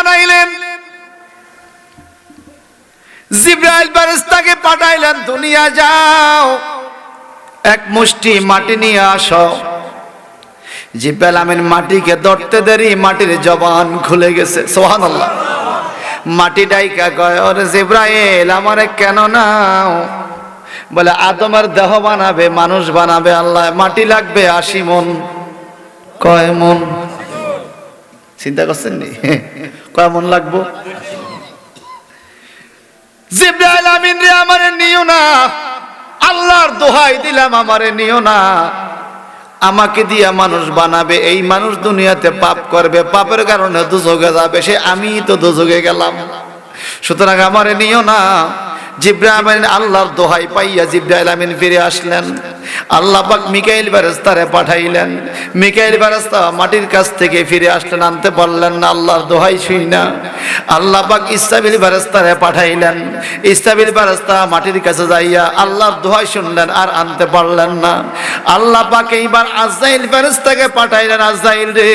বানাইলেন, জিবরাইল ফেরেশতাকে পাঠাইলেন, দুনিয়া যাও, এক মুষ্টি মাটি নিয়ে আসো। জিবরাইল আমিন মাটিকে ধরতে দেরি মাটির জবান খুলে গেছে। সুবহানাল্লাহ। মাটি ডাইকা কয়, ওরে জিবরাইল আমারে কেন নাও? বলে আদমের দেহ বানাবে, মানুষ বানাবে আল্লাহ, মাটি লাগবে 80 মন। কয় মন? চিন্তা করছেন নি কয় মন লাগবো? জিবরাইল আমিন রে আমারে নিও না, আল্লাহর দোহাই দিলাম আমারে নিও না, আমাকে দিয়া মানুষ বানাবে, এই মানুষ দুনিয়াতে পাপ করবে, পাপের কারণে দুজকে যাবে, সে আমি তো দুজকে গেলাম, সুতরাং আমারে নিও না। জিবরাইল আমিন আল্লাহর দোহাই পাইয়া জিবরাইল আমিন ফিরে আসলেন। আল্লাহ পাক মিকাইল ফেরেশতারে পাঠাইলেন। মিকাইল ফেরেশতা মাটির কাছ থেকে ফিরে আসলেন, আনতে পারলেন না আল্লাহর দোহাই শুই না। আল্লাহ পাক ইসরাফিল ফেরেশতারে পাঠাইলেন। ইসরাফিল ফেরেশতা মাটির কাছে যাইয়া আল্লাহর দোহাই শুনলেন, আর আনতে পারলেন না। আল্লাহ পাক এইবার আজরাইল ফেরেশতাকে পাঠাইলেন, আজরাইল রে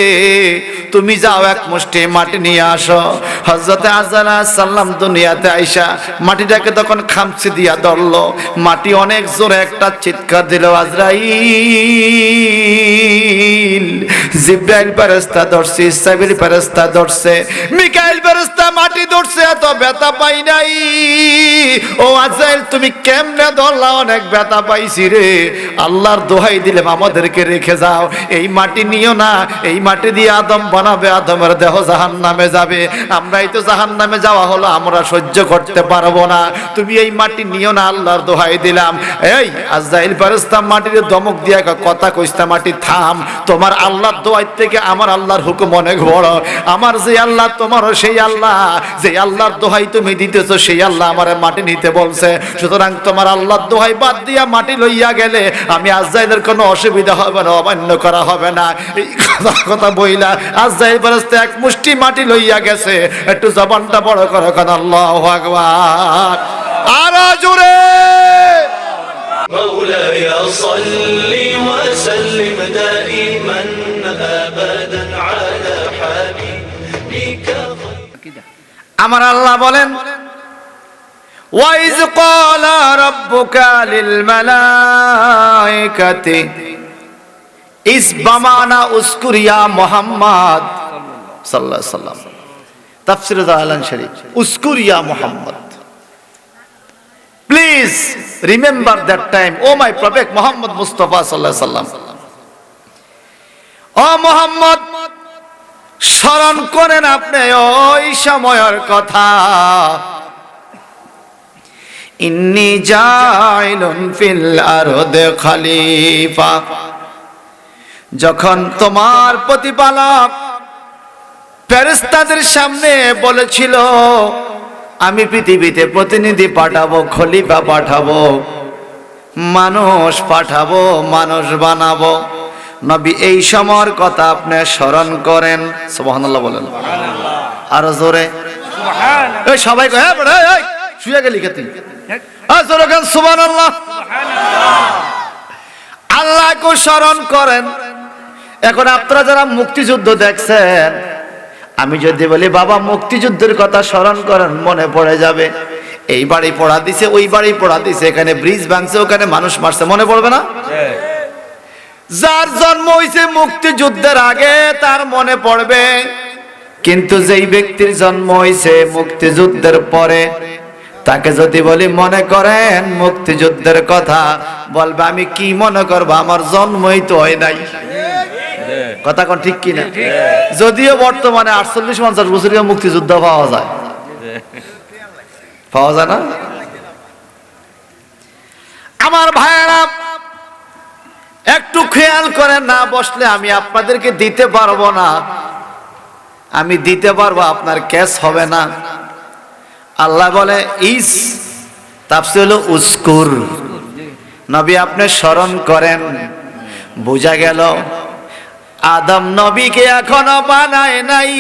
তুমি যাও, এক মুষ্টি মাটি নিয়ে আসো। হযরত আজরাইল আলাইহিস সালাম দুনিয়াতে আইসা মাটিটাকে তখন খামচি দিয়া ধরলো, মাটি অনেক জোরে একটা চিৎকার দিল, আজরাইল। জিবরাইল ফেরেশতা ধরছে, ইসরাফিল ফেরেশতা ধরছে, মিকাইল ফেরেশতা মাটি ধরছে, এত ব্যথা পাই নাই। ও আজরাইল তুমি কেমনে ধরলা? অনেক ব্যথা পাইছি রে, আল্লাহর দোহাই দিলাম আমাদেরকে রেখে যাও, এই মাটি নিও না, এই মাটি দিয়ে আদম বানাবে, আদমের দেহ জাহান্নামে যাবে, আমরাই তো জাহান্নামে যাওয়া হলো, আমরা সহ্য করতে পারবো না, তুমি এই মাটি নিও না, আল্লাহর দোহাই দিলাম। এই আজরাইল ফেরেশতা মাটির ধমক দিয়া কথা কইস্তা, মাটি থাম, তোমার আল্লাহর দোহাই থেকে আমার আল্লাহর হুকুম অনেক বড়, আমার যে আল্লাহ তোমারও সেই আল্লাহ, যে আল্লাহর দোহাই তুমি দিতেছো সেই আল্লাহ আমারে মাটি নিতে বলছে, সুতরাং তোমার আল্লাহর দোহাই বাদ দিয়া মাটি লইয়া গেলে আমি আজরাইলের কোনো অসুবিধা হবে না, অমান্য করা হবে না। এই কথা বইলা আজরাইল ফেরেশতা এক মুষ্টি মাটি লইয়া গেছে। একটু জবানটা বড় করে কোন আল্লাহু আকবার, আর জোরে مولاي صل وسلم دائما ابدا على حبيبك। আমার আল্লাহ বলেন, ওয়াইজ ক্বালা রাব্বুকা লিল মালাইকাতি ইসবামানা উসকুরিয়া মুহাম্মদ সাল্লাল্লাহু আলাইহি ওয়াসাল্লাম। তাফসীর আল-আলান শরীফ, উসকুরিয়া মুহাম্মদ, please remember that time, o my prophet Muhammad Mustafa সাল্লাল্লাহু আলাইহি ওয়াসাল্লাম। ও মুহাম্মদ, স্মরণ করেন আপনি ওই সময়ের কথা। ইন্নী জাইলুন ফিল আরদি খলিফা, যখন তোমার প্রতিপালক ফেরেশতাদের সামনে বলেছিল আমি পৃথিবীতে প্রতিনিধি পাঠাবো, খলিফা পাঠাবো, মানুষ পাঠাবো, মানুষ বানাবো, নবী এই সময়ের কথা আপনি স্মরণ করেন। সুবহানাল্লাহ বলেন, আরো জোরে সুবহানাল্লাহ। এই সবাই কয়, এই শুয়ে গেলি কে তুই? জোরে বলেন সুবহানাল্লাহ। আল্লাহকে স্মরণ করেন। এখন আপনারা যারা মুক্তিযুদ্ধ দেখছেন, আমি যদি বলি বাবা মুক্তিযুদ্ধের কথা স্মরণ করেন, মনে পড়ে যাবে এই বাড়ি পড়া দিছে, ওই বাড়ি পড়া দিছে, এখানে ব্রিজ ভাঙছে, ওখানে মানুষ মারছে, মনে পড়বে না? যার জন্ম হইছে মুক্তিযুদ্ধের আগে তার মনে পড়বে, কিন্তু যেই ব্যক্তির জন্ম হইছে মুক্তিযুদ্ধের পরে তাকে যদি বলি মনে করেন মুক্তিযুদ্ধের কথা, বলবে আমি কি মনে করবো, আমার জন্মই তো হয় নাই। কথা কোন ঠিক কিনা? যদিও বর্তমানে 48-50 বছরের মুক্তিযুদ্ধ পাওয়া যায়, পাওয়া যায় না? আমার ভাইয়েরা একটু খেয়াল করেন, না বসলে আমি আপনাদেরকে দিতে পারবো না, আমি দিতে পারবো আপনার ক্যাশ হবে না। আল্লাহ বলে ইস, তাফসীর হলো উস্কুর, নবী আপনি স্মরণ করেন। বোঝা গেল আদম নবীকে এখনো বানায় নাই,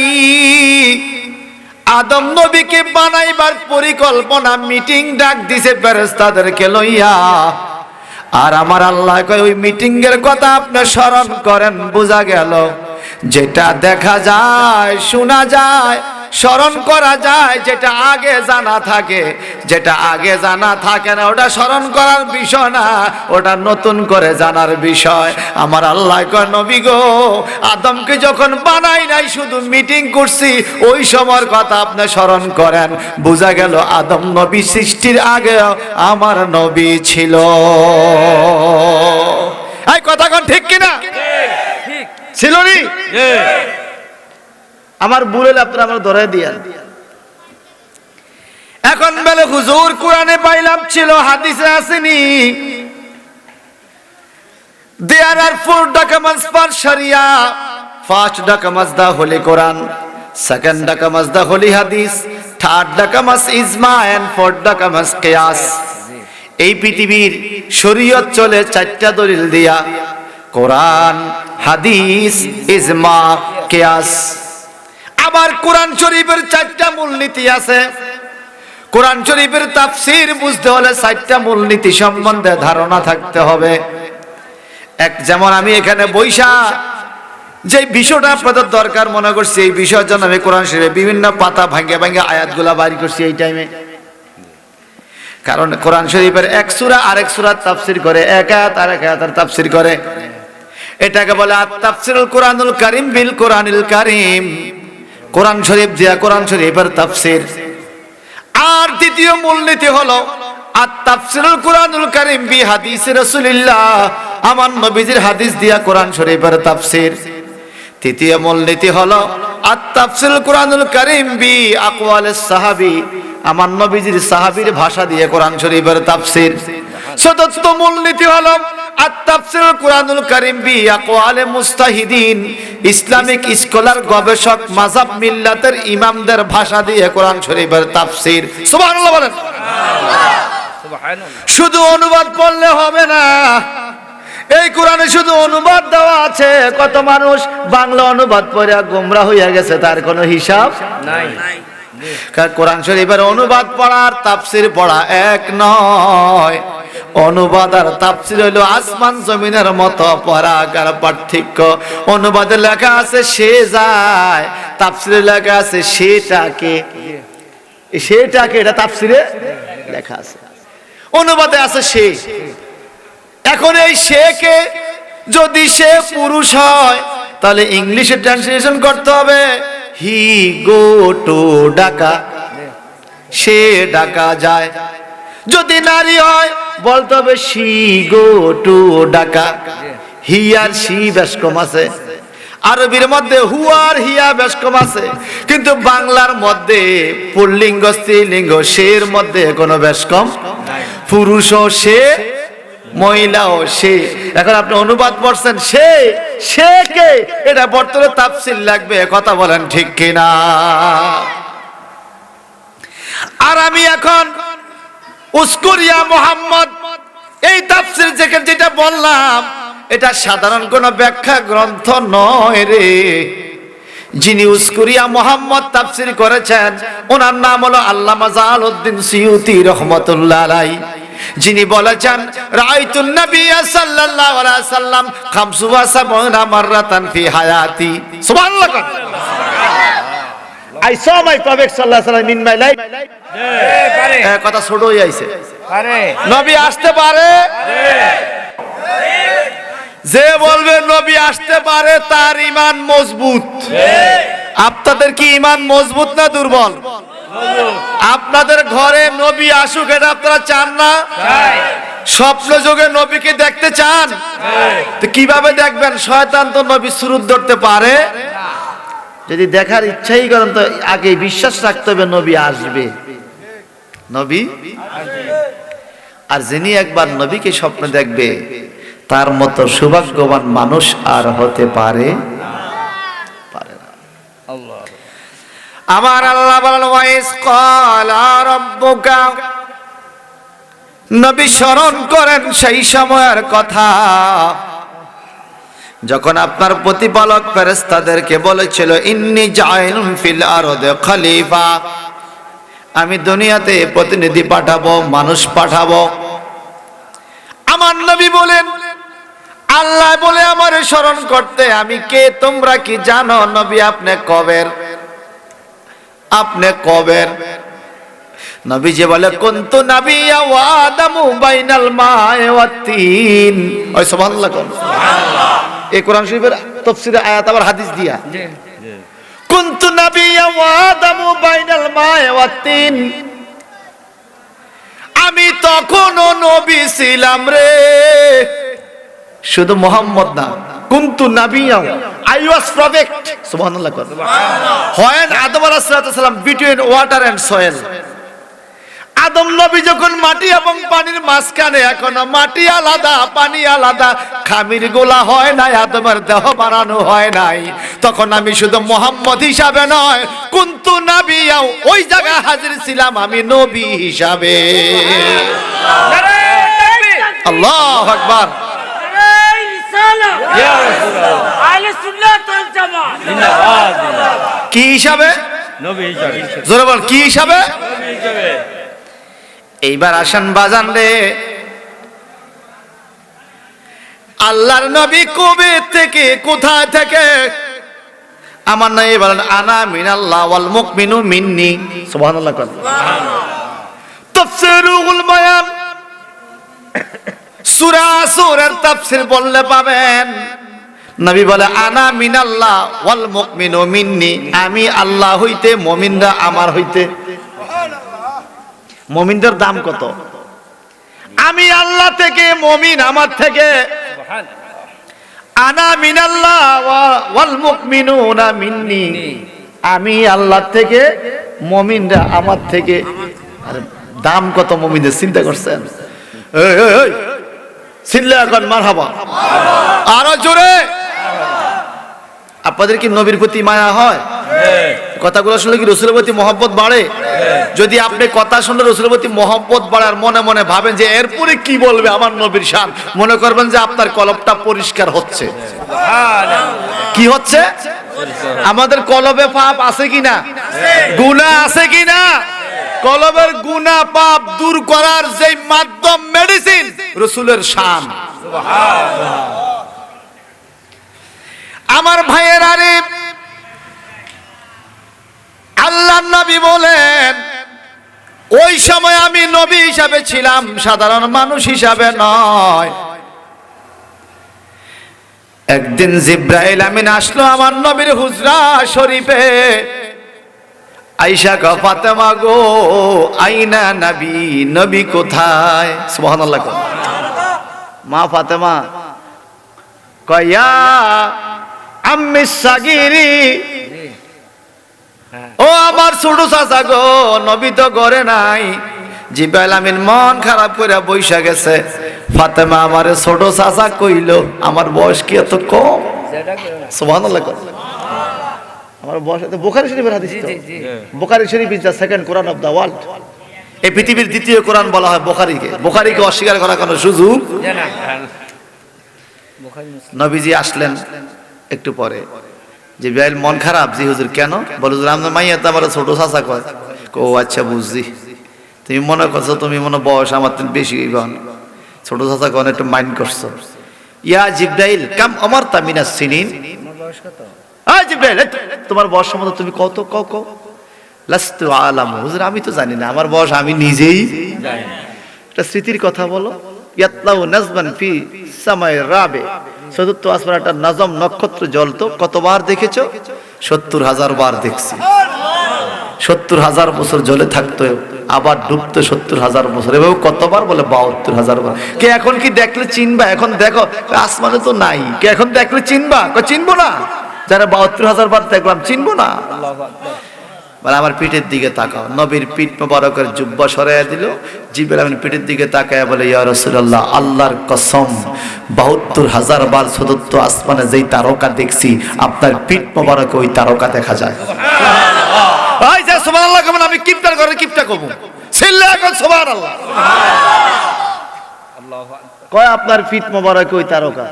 আদম নবীকে বানাইবার পরিকল্পনা মিটিং ডাক দিছে ফেরেশতাদেরকে লইয়া, আর আমার আল্লাহ কয় ওই মিটিং এর কথা আপনি স্মরণ করেন। বোঝা গেল যেটা দেখা যায়, শোনা যায়, স্মরণ করা যায়, যেটা আগে জানা থাকে। যেটা আগে জানা থাকে না ওটা স্মরণ করার বিষয় না, ওটা নতুন করে জানার বিষয়। আমার আল্লাহ কয় নবী গো, আদমকে যখন বানাই নাই, শুধু মিটিং করছি, ওই সময়ের কথা আপনি স্মরণ করেন। বোঝা গেল আদম নবী সৃষ্টির আগে আমার নবী ছিল। এই কথা কোন ঠিক কিনা? ছিল নি? আমার ভুলে আপনারা আমার ধরে দিয়েন। এখন বলে হুজুর কোরআনে পাইলাম, ছিল হাদিসে আসেনি। There are 4 documents for Sharia. First document the Holy Quran, second document the Holy Hadith, third document Ijma and fourth document Qiyas. এই পৃথিবীর শরীয়ত চলে 4টা দলিল দিয়া, কোরআন, হাদিস, ইজমা, কিয়াস। আবার কোরআন শরীফের 4টা মূলনীতি আছে। কোরআন শরীফের তাফসীর বুঝতে হলে 4টা মূলনীতি সম্বন্ধে ধারণা থাকতে হবে। এক যেমন আমি এখানে বৈশা যে বিষয়টা আপনাদের দরকার মনে করছি, এই বিষয়ের জন্য আমি কোরআন শরীফে বিভিন্ন পাতা ভাঙ্গে ভাঙ্গে আয়াতগুলা বাইর করছি এই টাইমে। কারণ কোরআন শরীফের এক সূরা আরেক সূরার তাফসীর করে, এক আয়াত আরেক আয়াতের তাফসীর করে। এটাকে বলে আত-তাফসীরুল কোরআনুল কারীম বিল কোরআনিল কারীম। কোরআন শরীফ দিয়া কোরআন শরীফের তাফসীর। আর দ্বিতীয় মূলনীতি হলো আত-তাফসীরুল কোরআনুল কারীম বি হাদিসে রাসূলুল্লাহ, আমার নবীজির হাদিস দিয়া কোরআন শরীফের তাফসীর। তৃতীয় মূলনীতি হলো আত-তাফসীরুল কোরআনুল কারীম বি আকওয়ালিস সাহাবী, আমার নবীজির সাহাবীর ভাষা দিয়ে কোরআন শরীফের তাফসীর। চতুর্থ মূলনীতি হলো আত-তাফসীরুল কোরআনুল কারীম বি আকওয়ালে মুস্তাহিদিন, ইসলামিক স্কলার, গবেষক, মাযহাব মিল্লাতের ইমামদের ভাষা দিয়ে কোরআন শরীফের তাফসীর। সুবহানাল্লাহ বলেন। শুধু অনুবাদ পড়লে হবে না, এই কোরআনে শুধু অনুবাদ দেওয়া আছে। কত মানুষ বাংলা অনুবাদ পড়ে গোমরা হইয়া গেছে, তার কোনো হিসাব নাই। কোরআন শরীফের অনুবাদ পড়া আর তাফসীর পড়া এক নয়। অনুবাদ আর তাফসীর হলো আসমান জমিনের মতো পরাকার পার্থক্য। অনুবাদে লেখা আছে সে যায়, তাফসীরে লেখা আছে সেটাকে। এটা তাফসীরে লেখা আছে, অনুবাদে আছে সে। এখন এই সেকে যদি সে পুরুষ হয়, তাহলে ইংলিশে ট্রান্সলেশন করতে হবে হি গো টু ডাকা, সে ডাকা যায়। যদি নারী হয় বলতে হবে শি গো টু ডাকা। হি আর শি বেশ কম আছে, আরবির মধ্যে হু আর হিয়া বেশ কম আছে, কিন্তু বাংলার মধ্যে পুল্লিঙ্গ স্ত্রীলিঙ্গ সের মধ্যে কোনো বেশ কম। পুরুষ ও সে, মহিলা ও সে। এখন আপনি অনুবাদ পড়ছেন সে, সে কে, এটা বর্তমানে তাফসীর লাগবে। কথা বলেন ঠিক কিনা? আর আমি এখন উস্কুরিয়া মুহাম্মদ, এই তাফসীর যেটা বললাম, এটা সাধারণ কোনো ব্যাখ্যা গ্রন্থ নয় রে। যিনি উস্কুরিয়া মুহাম্মদ তাফসীর করেছেন ওনার নাম হলো আল্লামা জালালউদ্দিন সিয়ুতী রাহমাতুল্লাহ আলাইহি। যিনি বলেছেন রাআইতুন নবিয়্য সাল্লাল্লাহু আলাইহি ওয়াসাল্লাম ৭৫ মাররাতান ফি হায়াতি। সুবহানাল্লাহ। I saw my Prophet sallallahu alaihi wasallam in my life. কথা ছোট হয়ে আইছে। নবী আসতে পারে, যে বলবে নবী আসতে পারে তার ঈমান মজবুত। আপনাদের কি ঈমান মজবুত না দুর্বল? আপনাদের ঘরে নবী আসুক, এটা আপনারা চান না? স্বপ্ন যোগে নবীকে দেখতে চান? তো কিভাবে দেখবেন? শয়তান তো নবী সুরত ধরতে পারে। যদি দেখার ইচ্ছাই করেন তো আগে বিশ্বাস রাখতে হবে নবী আসবে, নবী। আর যিনি একবার নবীকে স্বপ্ন দেখবে, তার মতো সৌভাগ্যবান মানুষ আর হতে পারে না। আমার আল্লাহ বলেন ওয়াইস ক্বালা রাব্বুকা, নবী স্মরণ করেন সেই সময়ের কথা যখন আপনার প্রতিপালক ফেরেশতাদেরকে বলেছিল ইন্নী জাইলুন ফিল আরদি খলিফা, আমি দুনিয়াতে প্রতিনিধি পাঠাবো, মানুষ পাঠাবো। আমার নবী বলেন আল্লাহ বলে আমারে স্মরণ করতে, আমি কে তোমরা কি জানো? নবী আপনি কবের? আপনি কবের? নবীজি বলে কুনতু নাবিয়্যা ওয়া আদামু বাইনাল মা'i ওয়াত তিন। ওই সুবহানাল্লাহ কোন সুবহানাল্লাহ। এই কোরআন শরীফের তাফসীরে আয়াত আবার হাদিস দিয়া কুনতু নাবিয়্যা ওয়া আদামু বাইনাল মা'i ওয়াত তিন। আমি তখনও নবী ছিলাম রে, শুধু মোহাম্মদ না, কুনতু নাবিয়্যা, আই ওয়াজ প্রফেক্ট। সুবহানাল্লাহ কোন সুবহানাল্লাহ। হোয়েন আদম আলাইহিস সালাম বিটুইন ওয়াটার এন্ড সয়েল, আদম নবী যখন মাটি এবং পানির মাঝখানে, এখনো মাটি আলাদা পানি আলাদা, খামির গোলা হয় নাই, আদমের দেহ বানানো হয় নাই, তখন আমি শুধু মোহাম্মদ হিসাবে নয়, কুনতু নাবিয়্যা, ওই জায়গায় হাজির ছিলাম আমি নবী হিসাবে। আল্লাহু আকবার। কি হিসাবে? নবী হিসাবে। জোরে বল, কি হিসাবে? নবী হিসাবে। এইবার আসেন বাজান রে, আল্লাহর নবী কবে থেকে, কোথায় থেকে? আমার নবী বলেন আনা মিনাল্লাহ ওয়াল মুমিনু মিন্নি। সুবহানাল্লাহ। তাফসীরুল বায়ান সূরা সূরার তাফসীর বললে পাবেন, নবী বলে আনা মিনাল্লাহ ওয়াল মুমিনু মিন্নি, আমি আল্লাহ হইতে মুমিনরা আমার হইতে। মুমিনদের দাম কত? আমি আল্লাহ থেকে, মুমিন আমার থেকে। আনা মিনাল্লাহ ওয়াল মুমিনুনা মিন্নি, আমি আল্লাহ থেকে, মুমিনরা আমার থেকে। আরে দাম কত মুমিনদের, চিন্তা করছেন? এই এই এই চিল্লা এখন মারহাবা, আরো জোরে। আপনাদের কি নবীর প্রতি মায়া হয়? কথাগুলো শুনলে কি রাসূলের প্রতি মহব্বত বাড়ে? যদি আপনি কথা শুনলে রাসূলের প্রতি মহব্বত বাড়ে আর মনে মনে ভাবেন যে এরপরে কি বলবে আমার নবীর শান, মনে করবেন যে আপনার কলবটা পরিষ্কার হচ্ছে। কি হচ্ছে? আমাদের কলবে পাপ আছে কিনা? গুনাহ আছে কিনা? কলবের গুনাহ পাপ দূর করার যে মাধ্যম, মেডিসিন, রাসূলের শান। আমার ভাইয়ের আরে, আল্লাহর নবী বলেন ওই সময় আমি নবী হিসাবে ছিলাম, সাধারণ মানুষ হিসাবে নয়। একদিন জিব্রাইল আমিন আসলো আমার নবীর হুজরা শরীফে, আয়েশা গো, ফাতেমা গো, আইনা নবী, নবী কোথায়? সুবহানাল্লাহ। মা ফাতেমা কয়া আম্মি সাগিরি, ও আমার ছোট চাচা গো, নবী তো ঘরে নাই। জিব্রাইল আমিন মন খারাপ করে বইসা গেছে। ফাতেমা আমারে ছোট চাচা কইলো, আমার বয়স কি এত কম? সুবহানাল্লাহ। আমার বয়স এত, বুখারী শরীফের হাদিস তো। Bukhari Sharif is the second Quran of the world. এই পৃথিবীর দ্বিতীয় কোরআন বলা হয় বুখারীকে। বুখারীকে অস্বীকার করার কোনো সুযোগ। নবীজি আসলেন একটু পরে, জিব্রাইল মন খারাপ। জি হুজুর, কেন? বলে হুজুর আপনার মাইয়া তো আমার ছোট চাচা কয়। ও আচ্ছা বুঝছি, তুমি মনে করছো তুমি মনে বয়স আমার বেশি, ছোট চাচা কন একটু মাইন্ড করছো। ইয়া জিব্রাইল কাম আমারতা মিনাস সিনিন, জিব্রাইল তোমার বয়স সম্বন্ধে তুমি কত কও? লাস্তু আলাম, হুজুর আমি তো জানি না আমার বয়স, আমি নিজেই জানি। একটা স্মৃতির কথা বলো। ইয়াতলাউ নাজমান ফি সামাই রাবে, চতুর্থ আসমানে একটা নাজম নক্ষত্র জ্বলতো। কতবার দেখেছো? ৭০,০০০ বার দেখছি। ৭০,০০০ বছর জ্বলে থাকতো, আবার ডুবতো ৭০,০০০ বছর। এভাবে কতবার? বলে ৭২,০০০ বার। কে এখন কি দেখলে চিনবা? এখন দেখো আসমানে তো নাই, কে এখন দেখলে চিনবা? চিনবো না। যারা ৭২,০০০ বার দেখলাম, চিনবো না। বলে আমার পিঠের দিকে তাকাও। নবীর পিঠ মোবারকের জুব্বা সরাইয়া দিল। জিব্রাইল আমিন পিঠের দিকে তাকায় বলে, ইয়া রাসূলুল্লাহ, আল্লাহর কসম ৭২,০০০ বার চতুর্থ আসমানে যেই তারকা দেখছি, আপনার পিঠ মোবারকে ওই তারকা দেখা যায়। সুবহানাল্লাহ। এই যে সুবহানাল্লাহ কেমন, আমি কিপটার ঘরে কিপটা কব, ছিল্লা এখন সুবহানাল্লাহ। আল্লাহু আকবার। কয় আপনার পিঠ মোবারকে ওই তারকা।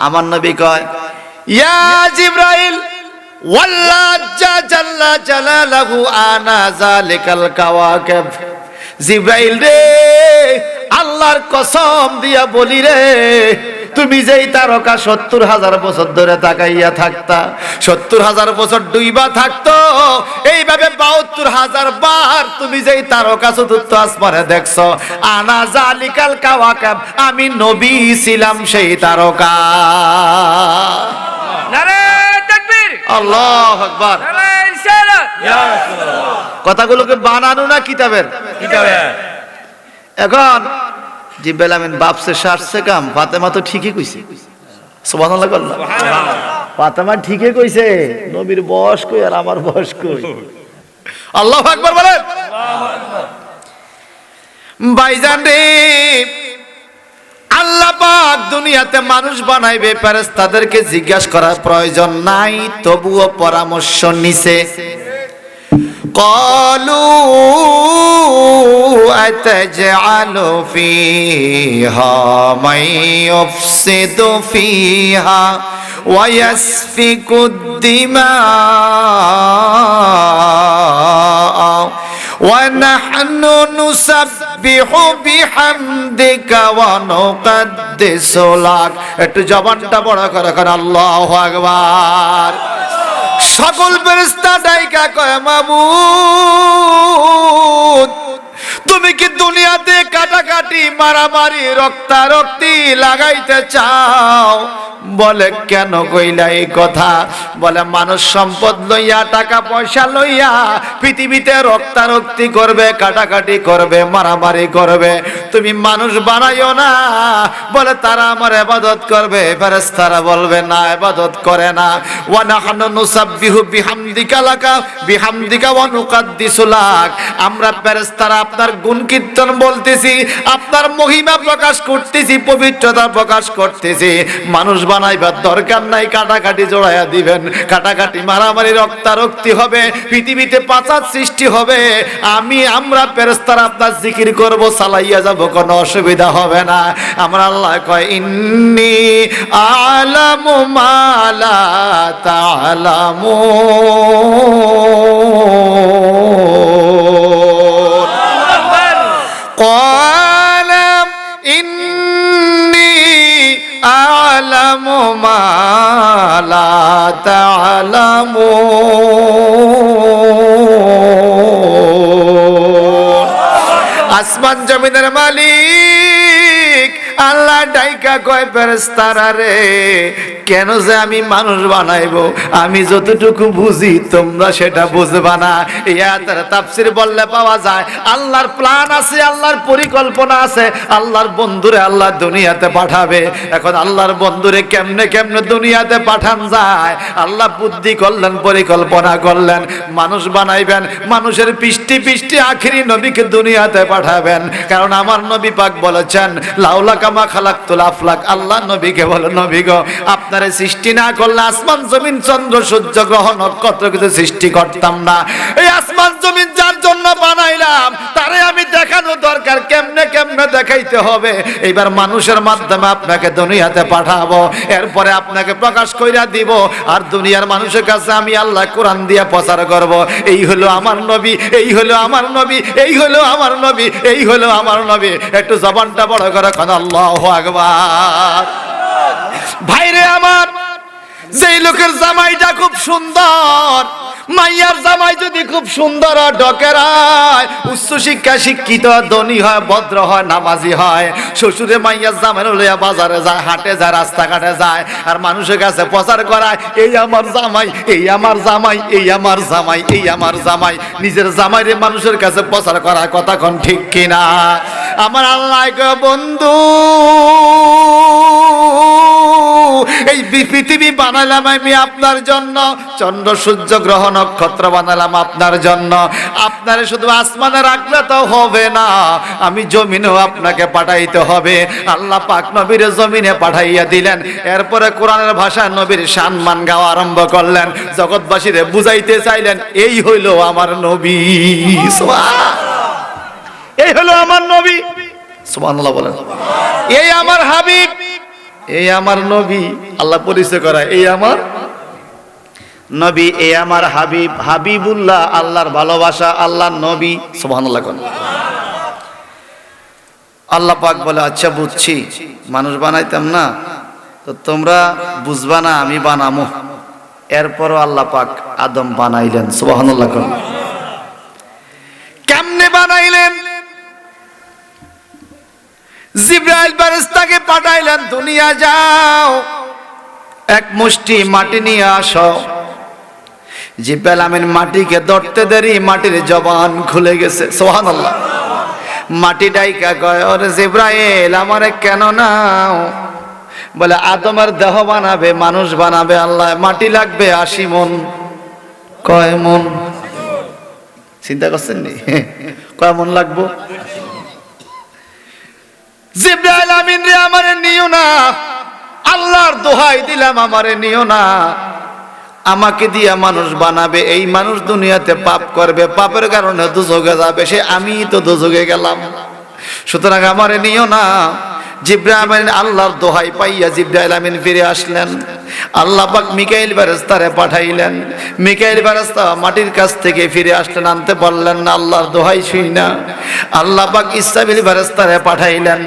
আমার নবী কয়, ইয়া জিব্রাইল ওয়াল্লাহ জাল্লা জালালাহু আনা যালিকাল কাওয়াকিব। জিব্রাইল রে, আল্লাহর কসম দিয়া বলি রে, তুমি যেই তারকা ৭০,০০০ বছর ধরে তাকাইয়া থাকতা, ৭০,০০০ বছর ডুইবা থাকতো, এই ৭২,০০০ বার তুমি যেই তারকা চতুর্থ আসমানে দেখছো, আনা জালিকাল কাওয়াকাব, আমি নবী ছিলাম সেই তারকা। নারায়ে তাকবীর, আল্লাহু আকবার। নারায়ে রিসালাত। ইয়া রাসূলুল্লাহ। কথাগুলোকে বানানো না কিতাবের? কিতাবে। এখন জিব্রাইল আমিন বাপসে সারছে কাম, ফাতেমা তো ঠিকই কইছে। সুবহানাল্লাহ বললা। ফাতেমা ঠিকই কইছে, নবীর বয়স কই আর আমার বয়স কই। আল্লাহু আকবার বলেন। ভাইজান রে, আল্লাহ পাক দুনিয়াতে মানুষ বানাইবে, ফেরেশতাদেরকে জিজ্ঞাসা করার প্রয়োজন নাই, তবুও পরামর্শ নিছে। قالوا أتجعل فيها من يفسد فيها ويسفك الدماء ونحن نسبح بحمدك ونقدس لك। একটু জবানটা বড় করে কর আল্লাহু আকবার। সকল ফেরেশতা ডাইকা কয়, মাবুদ তুমি কি দুনিয়াতে কাটাকাটি, মারামারি, রক্তারক্তি লাগাইতে চাও? বলে কেন কইলা এই কথা? বলে মানুষ সম্পদ লইয়া, টাকা পয়সা লইয়া পৃথিবীতে রক্তারক্তি করবে, কাটাকাটি করবে, মারামারি করবে, তুমি মানুষ বানাইও না। বলে তারা আমার ইবাদত করবে। ফেরেশতারা বলবে না, ইবাদত করে না। ওয়া নাহনু নুসাব্বিহু বিহামদিকা লাকা বিহামদিকা ওয়া নুকাদ্দিসু লাক। আমরা ফেরেশতারা আপনার গুণ কীর্তন বলতেছি, আপনার মহিমা প্রকাশ করতেছি, পবিত্রতা প্রকাশ করতেছি। মানুষ বানাইবার দরকার নাই, কাটাকাটি জোড়াইয়া দিবেন, কাটাকাটি, মারামারি, রক্তারক্তি হবে, পৃথিবীতে পাচার সৃষ্টি হবে, আমরা ফেরেশতারা আপনার জিকির করব, চালাইয়া যাব, কোনো অসুবিধা হবে না। আমরা আল্লাহ কয়, ইন্নী আ'লামু মা লা তা'লামুন। قال إني أعلم ما لا تعلمون। আসমান জমিনের মালিক আল্লাহ ডাইকা কয়, ফেরেশতারা রে, কেন যে আমি মানুষ বানাইবো? আমি যতটুকু বুঝি তোমরা সেটা বুঝবা না। ইয়াতের তাফসীর বললে পাওয়া যায়, আল্লাহর প্ল্যান আছে, আল্লাহর পরিকল্পনা আছে, আল্লাহর বন্ধুরে আল্লাহ দুনিয়াতে পাঠাবে। এখন আল্লাহর বন্ধুরে কেমনে কেমনে দুনিয়াতে পাঠান যায়, আল্লাহ বুদ্ধি করলেন, পরিকল্পনা করলেন, মানুষ বানাইবেন, মানুষের পৃষ্টি পৃষ্টি আখিরি নবীকে দুনিয়াতে পাঠাবেন। কারণ আমার নবী পাক বলেছেন, লাউলা কামা খালাকতুল আফলাক, আল্লাহ নবীকে বলে, নবী গো, আপনারে সৃষ্টি না করলে আসমান জমিন চন্দ্র সূর্য গ্রহ নক্ষত্র কিছু সৃষ্টি করতাম না। এই আসমান জমিন যার জন্য বানাইলাম, তারে আমি দেখানো দরকার, কেমনে কেমনে দেখাইতে হবে। এইবার মানুষের মাধ্যমে আপনাকে দুনিয়াতে পাঠাবো, এরপরে আপনাকে প্রকাশ কইরা দিব, আর দুনিয়ার মানুষের কাছে আমি আল্লাহ কোরআন দিয়ে প্রচার করব, এই হলো আমার নবী, এই হলো আমার নবী, এই হলো আমার নবী, এই হলো আমার নবী। একটু জবানটা বড় করে কোন আল্লাহু আকবার। ভাইরে আমার, যেই লোকের জামাইটা খুব সুন্দর, মাইয়ার জামাই যদি খুব সুন্দর, ডকেরায়, উচ্চ শিক্ষা শিক্ষিত, ধনী হয়, ভদ্র হয়, নামাজি হয়, শ্বশুরে মাইয়ার জামাই লইয়া বাজারে যায়, হাটে যায়, রাস্তাঘাটে যায়, আর মানুষের কাছে প্রচার করায়, এই আমার জামাই, এই আমার জামাই, এই আমার জামাই, এই আমার জামাই। নিজের জামাইরে মানুষের কাছে প্রচার করার কথা কোন ঠিক কিনা? আমার আল্লাহ গো বন্ধু, এই পৃথিবী বানালাম আমি আপনার জন্য, চন্দ্র সূর্য গ্রহ নক্ষত্র বানালাম আপনার জন্য। আপনারে শুধু আসমানে রাখলে তো হবে না, আমি জমিনেও আপনাকে পাঠাইতে হবে। আল্লাহ পাক নবীর জমিনে পাঠাইয়া দিলেন। এরপরে কোরআনের ভাষায় নবীর সম্মান গাওয়া আরম্ভ করলেন, জগৎবাসীরে বুঝাইতে চাইলেন, এই হইল আমার নবী, এই হলো আমার নবী, সুবহানাল্লাহ বলেন। এই আমার হাবিব, এই আমার নবী। আল্লাহ পরিচয় করায়, এই আমার নবী, এই আমার হাবিব, হাবিবুল্লাহ, আল্লাহর ভালোবাসা, আল্লাহর নবী, সুবহানাল্লাহ। আল্লাহ পাক বলে, আচ্ছা বুঝছি, মানুষ বানাইতাম না তো তোমরা বুঝবা না, আমি বানামো। এরপরও আল্লাহ পাক আদম বানাইলেন, সুবহানাল্লাহ। পাঠাইলেন, জিবরাইল ফেরেশতাকে পাঠাইলেন, দুনিয়া যাও, এক মুষ্টি মাটি নিয়ে আসো। জিবরাইল আমিন মাটিকে ধরতে দেরি মাটির জবান খুলে গেছে। সুবহানাল্লাহ। মাটি ডাইকা কয়, ওরে জিবরাইল আমারে কেন নাও? বলে আদমের দেহ বানাবে, মানুষ বানাবে আল্লাহ, মাটি লাগবে 80 মন। কয় মন? চিন্তা করছেন নি? কয় মন লাগবো? জিবরাইল আমিন রে আমারে নিও না, আল্লাহর দোহাই দিলাম আমারে নিও না। আমাকে দিয়া মানুষ বানাবে, এই মানুষ দুনিয়াতে পাপ করবে, পাপের কারণে দুজকে যাবে, সে আমি তো দুজকে গেলাম, সুতরাং আমারে নিও না। জিবরাইল আমিন আল্লাহর দোহাই পাইয়া জিবরাইল আমিন ফিরে আসলেন। আল্লাহ পাক মিকাইল ফেরেশতারে পাঠাইলেন। মিকাইল ফেরেশতা মাটির কাছ থেকে ফিরে আসলেন, আনতে পারলেন না আল্লাহর দোহাই শুই না। আল্লাহ পাক ইসরাফিল ফেরেশতারে পাঠাইলেন।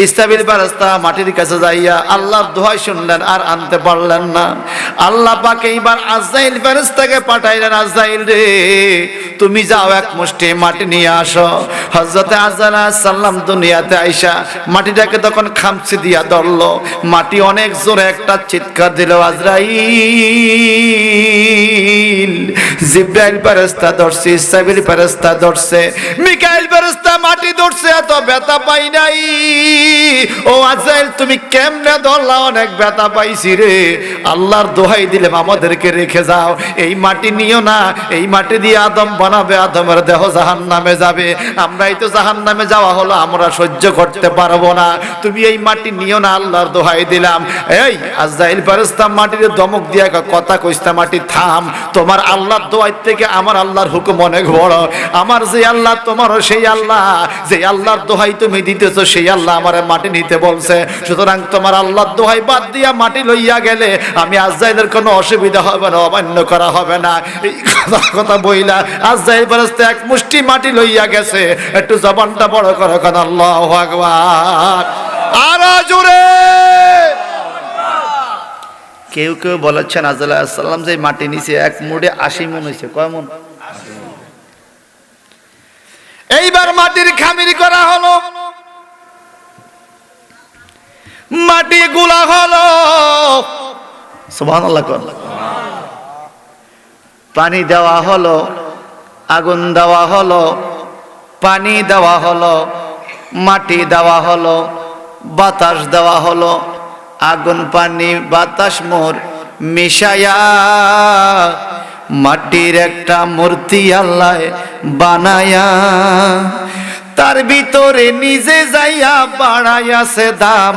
ইসরাফিল ফেরেশতা মাটির কাছে যাইয়া আল্লাহর দোহাই শুনলেন, আর আনতে পারলেন না। আল্লাহ পাক এইবার আজরাইল ফেরেশতাকে পাঠাইলেন, আজরাইল রে তুমি যাও, এক মুষ্টি মাটি নিয়ে আসো। হযরত আজরাইল আলাইহিস সালাম দুনিয়াতে আইসা মাটিটাকে তখন খামচি দিয়া ধরলো। মাটি অনেক জোরে একটা চিৎকার দিল, আজরাইল। জিবরাইল ফেরেশতা ধরছে, ইসরাফিল ফেরেশতা ধরছে, মিকাইল ফেরেশতা মাটি ধরছে, এত ব্যথা পাই নাই। ও আজরাইল তুমি কেমনে ধরলা? অনেক ব্যথা পাইছি রে। আল্লাহর দোহাই দিলাম আমাদেরকে রেখে যাও, এই মাটি নিও না, এই মাটি দিয়ে আদম বানাবে, আদমের দেহ জাহান্নামে যাবে। আমরাই তো জাহান্নামে যাওয়া হলো, আমরা সহ্য করতে পারবো না, তুমি এই মাটি নিও না, আল্লাহর দোহাই দিলাম। এই আজরাইল ফেরেশতা মাটির ধমক দিয়া কথা কইস্তা, মাটি থাম, তোমার আল্লাহর দোহাই থেকে আমার আল্লাহর হুকুম অনেক বড়। আমার যে আল্লাহ তোমারও সেই আল্লাহ, যে আল্লাহর দোহাই তুমি দিতেছো সেই আল্লাহ আমারে মাটি নিতে বলছে, সুতরাং তোমার আল্লাহর দোহাই বাদ দিয়া মাটি লইয়া গেলে আমি আজরাইলের কোনো অসুবিধা হবে না, অমান্য করা হবে না। এই কথা বইলা আজরাইল ফেরেশতা এক মুষ্টি মাটি লইয়া গেছে। একটু জবানটা বড় করো, কারণ আল্লাহু আকবার। আর জোরে কেউ কেউ বলেছেন আজরাইল আলাইহিস সালাম যে মাটি নিচে এক মুড়ে 80 মন হয়েছে। কয় মন? এইবার মাটির খামির করা হলো, মাটি গুলা হলো। সুবহানাল্লাহ। পানি দেওয়া হলো, আগুন দেওয়া হলো, পানি দেওয়া হলো, মাটি দেওয়া হলো, বাতাস দেওয়া হলো। আগুন পানি বাতাস মোর মিশায়া মাটির একটা মূর্তি আল্লাহ বানায়া, তার ভিতরে নিজে যাইয়া বাড়াইয়াছে দাম।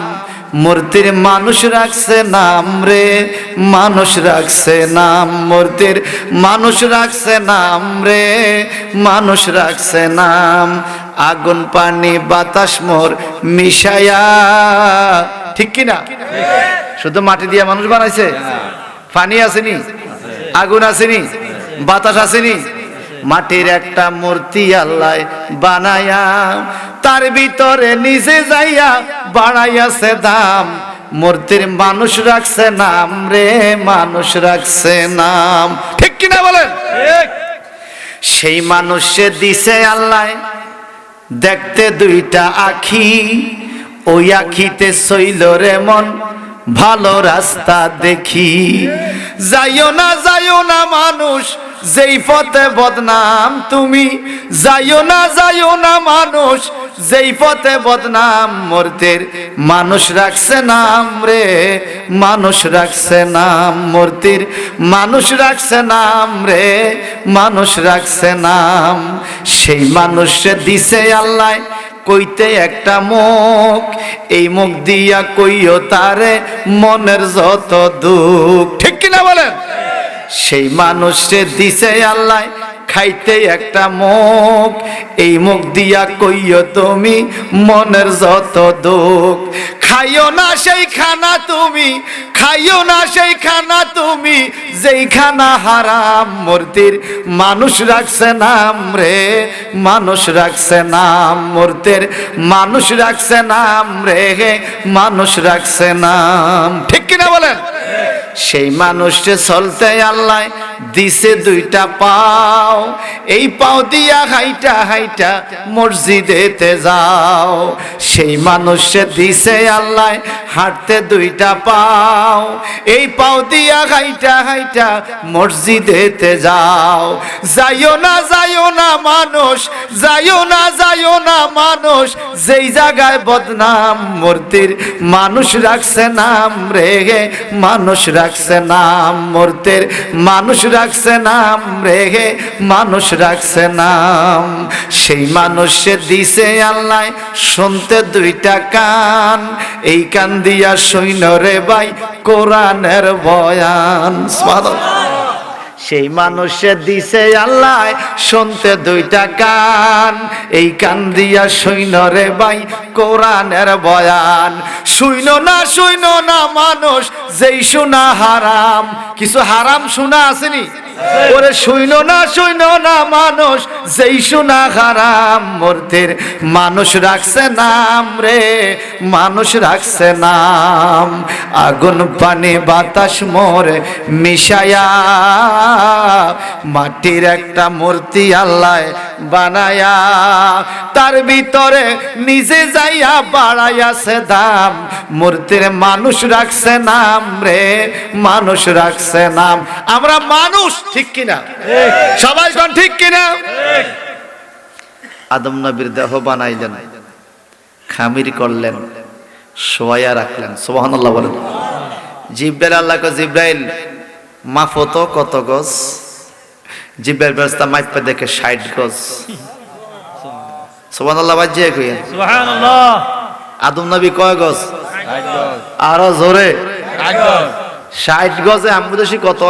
মূর্তির মানুষ রাখছে নাম রে, মানুষ রাখছে নাম, মূর্তির মানুষ রাখছে নাম রে, মানুষ রাখছে নাম। আগুন পানি বাতাস মোর মিশায়া, ঠিক কিনা? শুধু মাটি দিয়ে মানুষ বানাইছে? পানি আসেনি, আগুন আসেনি, বাতাস আসেনি, মাটির একটা মূর্তি আল্লাহ বানায়া, তার ভিতরে নিজে যাইয়া বাড়াইয়াছে দাম। মূর্তির মানুষ রাখছে নাম রে, মানুষ রাখছে নাম, ঠিক কিনা বলেন? সেই মানুষে দিছে আল্লাহ দেখতে দুইটা আখি, ওই আখিতে সইল রে মন ভালো রাস্তা দেখি। যাইও না মানুষ যেই পথে বদনাম তুমি, যাইও না মানুষ যেই পথে বদনাম। মূর্তির মানুষ রাখছে নাম রে, মানুষ রাখছে নাম, মূর্তির মানুষ রাখছে নাম রে, মানুষ রাখছে নাম। সেই মানুষে দিছে আল্লাহ কইতে একটা মুখ, এই মুখ দিয়া কইও তারে মনের যত দুঃখ, ঠিক কিনা বলেন? সেই মানুষে দিছে আল্লাহ খাইতে একটা মুখ, এই মুখ দিয়া কইও তুমি মনের যত দুঃখ। খাইও না সেই খানা তুমি, খাইও না সেই খানা তুমি, যেই খানা হারাম। মূর্তির মানুষ রাখছে নাম রে, মানুষ রাখছে নাম, মূর্তির মানুষ রাখছে নাম রে, মানুষ রাখছে নাম, ঠিক কিনা বলেন? সেই মানুষে চলতে আল্লাহ দিছে দুইটা পাও, এই পাও দিয়া হাইটা হাইটা মসজিদেতে যাও, সেই মানুষে দিছে আল্লাহ হাঁটতে দুইটা পাও, এই পাও দিয়া হাইটা হাইটা মসজিদেতে যাও। যাইও না মানুষ, যাইও না মানুষ, যেই জায়গায় বদনাম মূর্তির মানুষ রাখছে নাম রে, মানুষ রাখছে নাম মূর্তির মানুষ রাখছে নাম রে, মানুষ রাখছে নাম। সেই মানুষে দিছে আল্লাহ শুনতে দুইটা কান, এই কান দিয়া সৈন্য রে ভাই কোরআনের বয়ান। সেই মানুষে দিছে আল্লাহ শুনতে দুইটা কান, এই কান দিয়া সৈন্য রে ভাই কোরআনের বয়ান। শুইন না মানুষ, যেই শোনা হারাম, কিছু হারাম শোনা আসেনি ওরে। শুইন না মানুষ, যেই শোনা হারাম মূর্তির মানুষ রাখছে নাম রে, মানুষ রাখছে নাম। আগুন পানি বাতাস মোরে মিশায়া মাটির একটা মূর্তি আল্লাহ বানায়া, তার ভিতরে নিজে যাইয়া বাড়াইয়াছে দাম, মূর্তির মানুষ রাখছে নাম রে, মানুষ রাখছে নাম। আমরা মানুষ, ঠিক কিনা? সবাই কোন ঠিক কিনা? আদম নবীর দেহ বানাইলেন, খামির করলেন, শোয়া রাখলেন। সুবহানাল্লাহ বলেন। জিব্রাইল আল্লাহকে, জিব্রাইল মাফত কত গজ? জিব্রাইল ফেরেশতা মাইপা দেখে 60 গজ। সুবহানাল্লাহ বাজে কইেন সুবহানাল্লাহ। আদম নবী কয় গজ? আরো জোরে 60 গজে আমগুদেশি কত?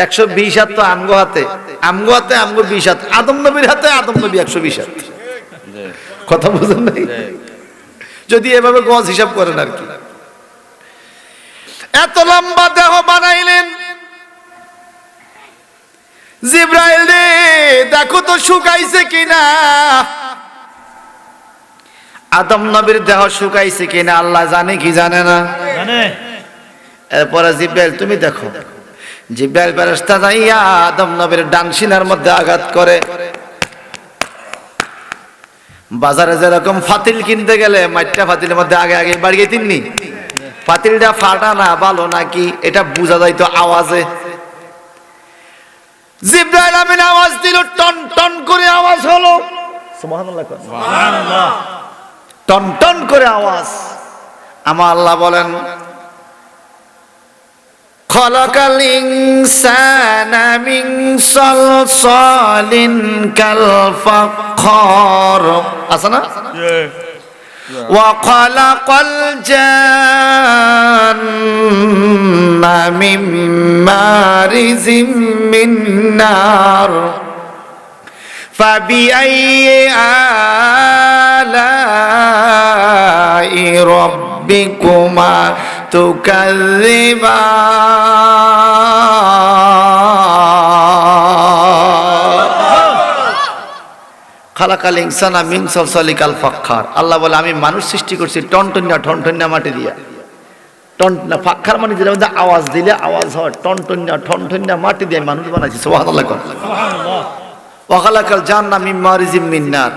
120 হাত। তো আমগো হাতে 20 হাত, আদম নবীর হাতে আদম নবী 120 হাত। কথা বুঝেন নাই? যদি এভাবে গজ হিসাব করেন আর কি। এত লম্বা দেহ বানাইলেন। জিব্রাইল রে দেখো তো শুকাইছে কিনা, আদম নবীর দেহ শুকাইছে কিনা আল্লাহ জানে কি জানে না? জানে। এরপরে জিব্রাইল তুমি দেখো। জিব্রাইল ফেরেশতা যাইয়া আদম নবীর ডান সিনার মধ্যে আঘাত করে। বাজারে যেরকম ফাতিল কিনতে গেলে মাইটটা ফাতিলের মধ্যে আগে আগে বাড়িয়ে তিননি, ফাতিলটা ফাটা না ভালো নাকি এটা বোঝা যায় তো আওয়াজে। জিব্রাইল আমিন আওয়াজ দিল, টন টন করে আওয়াজ হলো। সুবহানাল্লাহ। সুবহানাল্লাহ। টন টন করে আওয়াজ। আমার আল্লাহ বলেন, খলাকাল ইনসানা মিন সালসালিন কাল ফাখর। আছে না? ওয়া খলাকাল জান্না মিন মারিজিম মিন নার ফাবিআইয়ি আলাই রাব্বিকুমা তুকাযযিবান। খালাকাল ইনসানা মিন সালসালিন কাল ফাখর। আল্লাহ বলে আমি মানুষ সৃষ্টি করছি টনটন্যা মাটি দিয়া। টনটন্যা ফাখর মানে যেটা মধ্যে আওয়াজ দিলে আওয়াজ হয়, টনটন্যা মাটি দিয়ে মানুষ বানাইছি। সুবহানাল্লাহ। সুবহানাল্লাহ। ওয়া খালাকাল জান্না মিন মারিজিম মিন নার।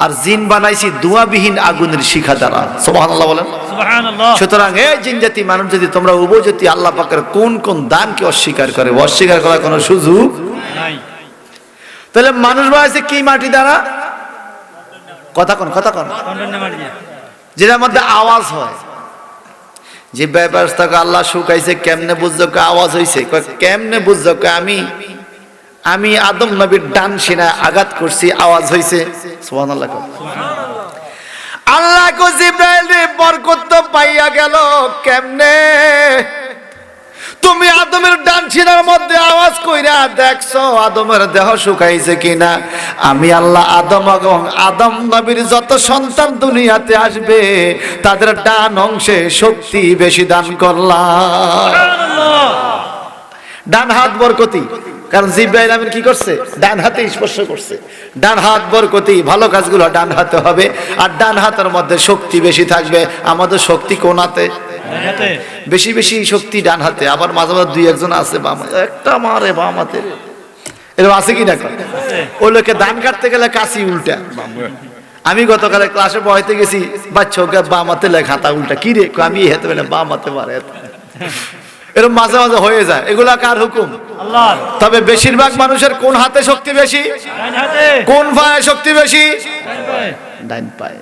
আর জিন বানাইছি ধোঁয়াবিহীন আগুনের শিখা দ্বারা। সুবহানাল্লাহ বলেন। সুবহানাল্লাহ। সুতরাং এই জিন জাতি মানুষ যদি তোমরা উভয় জাতি আল্লাহ পাকের কোন কোন দানকে অস্বীকার করে, অস্বীকার করার কোনো সুযোগ নাই। তাহলে মানুষ বানাইছে কি মাটি দ্বারা? কথা কোন টনটন্যা মাটি দিয়ে। যেটার মধ্যে আওয়াজ হয়। যে ব্যাপারটাকে আল্লাহ শুকাইছে কেমনে বুঝছো আওয়াজ হইছে? কেমনে বুঝছো? আমি আদম নবীর ডান সিনায় আঘাত করছি, আওয়াজ হইছে। সুবহানাল্লাহ। আল্লাহ কো জিব্রাইল রে বরকত তো পাইয়া গেল কেমনে? তুমি আদমের ডান সিনার মধ্যে আওয়াজ কইরা দেখছো আদমের দেহ শুকাইছে কিনা? আমি আল্লাহ আদম এবং আদম নবীর যত সন্তান দুনিয়াতে আসবে তাদের ডান অংশে শক্তি বেশি দান করলাম। ডান হাত বরকতি, কারণ জিব্রাইল আমিন কি করছে? ডান হাতে স্পর্শ করছে। ডান হাত বরকতি, ভালো কাজগুলো ডান হাতে হবে। আর ডান হাতের মধ্যে শক্তি বেশি থাকবে। আমাদের শক্তি কোন হাতে? বেশি বেশি শক্তি ডান হাতে। আবার মাঝে মাঝে দুই একজন আছে বাম, একটা মারে বাম হাতে, এরকম আছে কি না? আছে। ওই লোকে ধান কাটতে গেলে কাশি উল্টা। আমি গতকালে ক্লাসে পড়াইতে গেছি, বাচ্চা ওকে বাম হাতে লেখা হাতা উল্টা। কি রে? আমি হেতে বলে বাম হাতে পারে। এরকম মাঝে মাঝে হয়ে যায়। এগুলা কার হুকুম? আল্লাহ। তবে বেশিরভাগ মানুষের কোন হাতে শক্তি বেশি? ডান হাতে। কোন পায়ে শক্তি বেশি? ডান পায়ে। ডান পায়ে।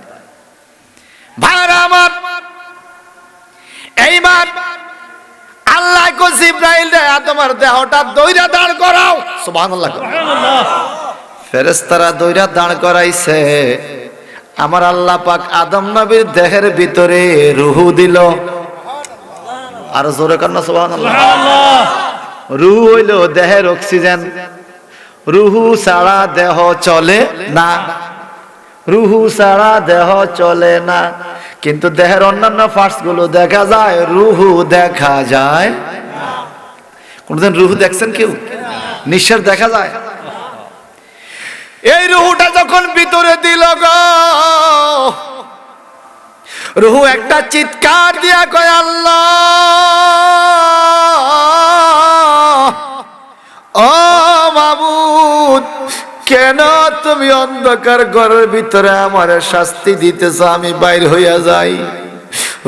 ভাইরা আমার, এইবার আল্লাহ কো জিবরাইল রে তোমার দেহটা দইরা দাঁড় করাও। সুবহানাল্লাহ। সুবহানাল্লাহ। ফেরেশতারা দইরা দাঁড় করাইছে। আমার আল্লাহ পাক আদম নবীর দেহের ভিতরে রূহ দিল। আর জোরে কান্না সুবহানাল্লাহ। সুবহানাল্লাহ। রূহ হইল দেহের অক্সিজেন। রূহ ছাড়া দেহ চলে না। রূহ ছাড়া দেহ চলে না। কিন্তু দেহের অন্যান্য পার্টস গুলো দেখা যায়, রূহ দেখা যায় না। কোনদিন রূহ দেখছেন কেউ? নিঃশ্বাস দেখা যায়? এই রূহটা যখন ভিতরে দিল গো, রূহ একটা চিৎকার দিয়া কয় আল্লাহ, ও মাবুদ, কেন তুমি অন্ধকার ঘরের ভিতরে আমার শাস্তি দিতেছ? আমি বাইর হইয়া যাই।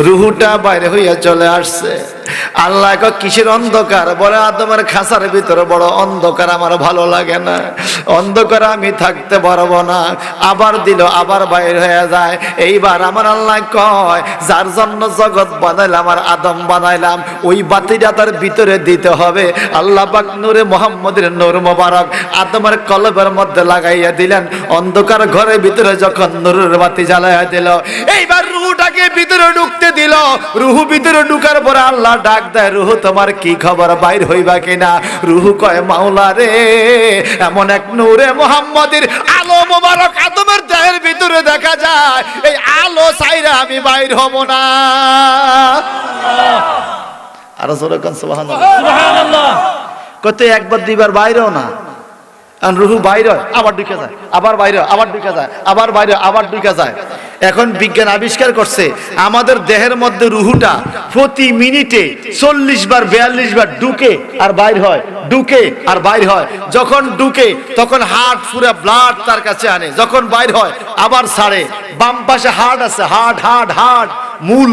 রুহুটা বাইরে হইয়া চলে আসছে। আল্লাহ কিসের অন্ধকার? বলে আদমের খাঁচার ভিতরে বড় অন্ধকার, আমার ভালো লাগে না, অন্ধকারে আমি থাকতে পারবো না। আবার দিল, আবার বাইরে হয়ে যায়। এইবার আমার আল্লাহ কয়, যার জন্য জগৎ বানাইলাম আর আদম বানাইলাম, ওই বাতিটা তার ভিতরে দিতে হবে। আল্লাহ পাক নূরে মুহাম্মদের নূর মোবারক আদমের কলবের মধ্যে লাগাইয়া দিলেন। অন্ধকার ঘরের ভিতরে যখন নূরের বাতি জ্বালাইয়া দিল, এইবার রুহটাকে ভিতরে ঢুকতে দিল। রুহু ভিতরে ঢুকার পরে আল্লাহ ডাক দেয়, রুহু তোমার কি খবর, বাইর হইবা কিনা? রুহু কয়, মাওলা রে, এমন এক নূরে মুহাম্মদের আলো মোবারক আদমের দেহের ভিতরে দেখা যায়, এই আলো চাইরা আমি বাইর হব না। আর জোরে কোন সুবহানাল্লাহ। সুবহানাল্লাহ। কত একবার দুইবার বাইরেও না, রুহু বাইরে আবার ঢুকে যায়, আবার বাইরে আবার ঢুকে যায়, আবার বাইরে আবার ঢুকে যায়। এখন বিজ্ঞান আবিষ্কার করছে, আমাদের দেহের মধ্যে রুহুটা প্রতি মিনিটে 40 বার 42 বার ঢুকে আর বাইর হয়, ঢুকে আর বাইর হয়। যখন ঢুকে তখন হার্ট পুরো ব্লাড তার কাছে আনে, যখন বাইর হয় আবার ছাড়ে। বাম পাশে হার্ট আছে, হার্ট হার্ট হার্ট মূল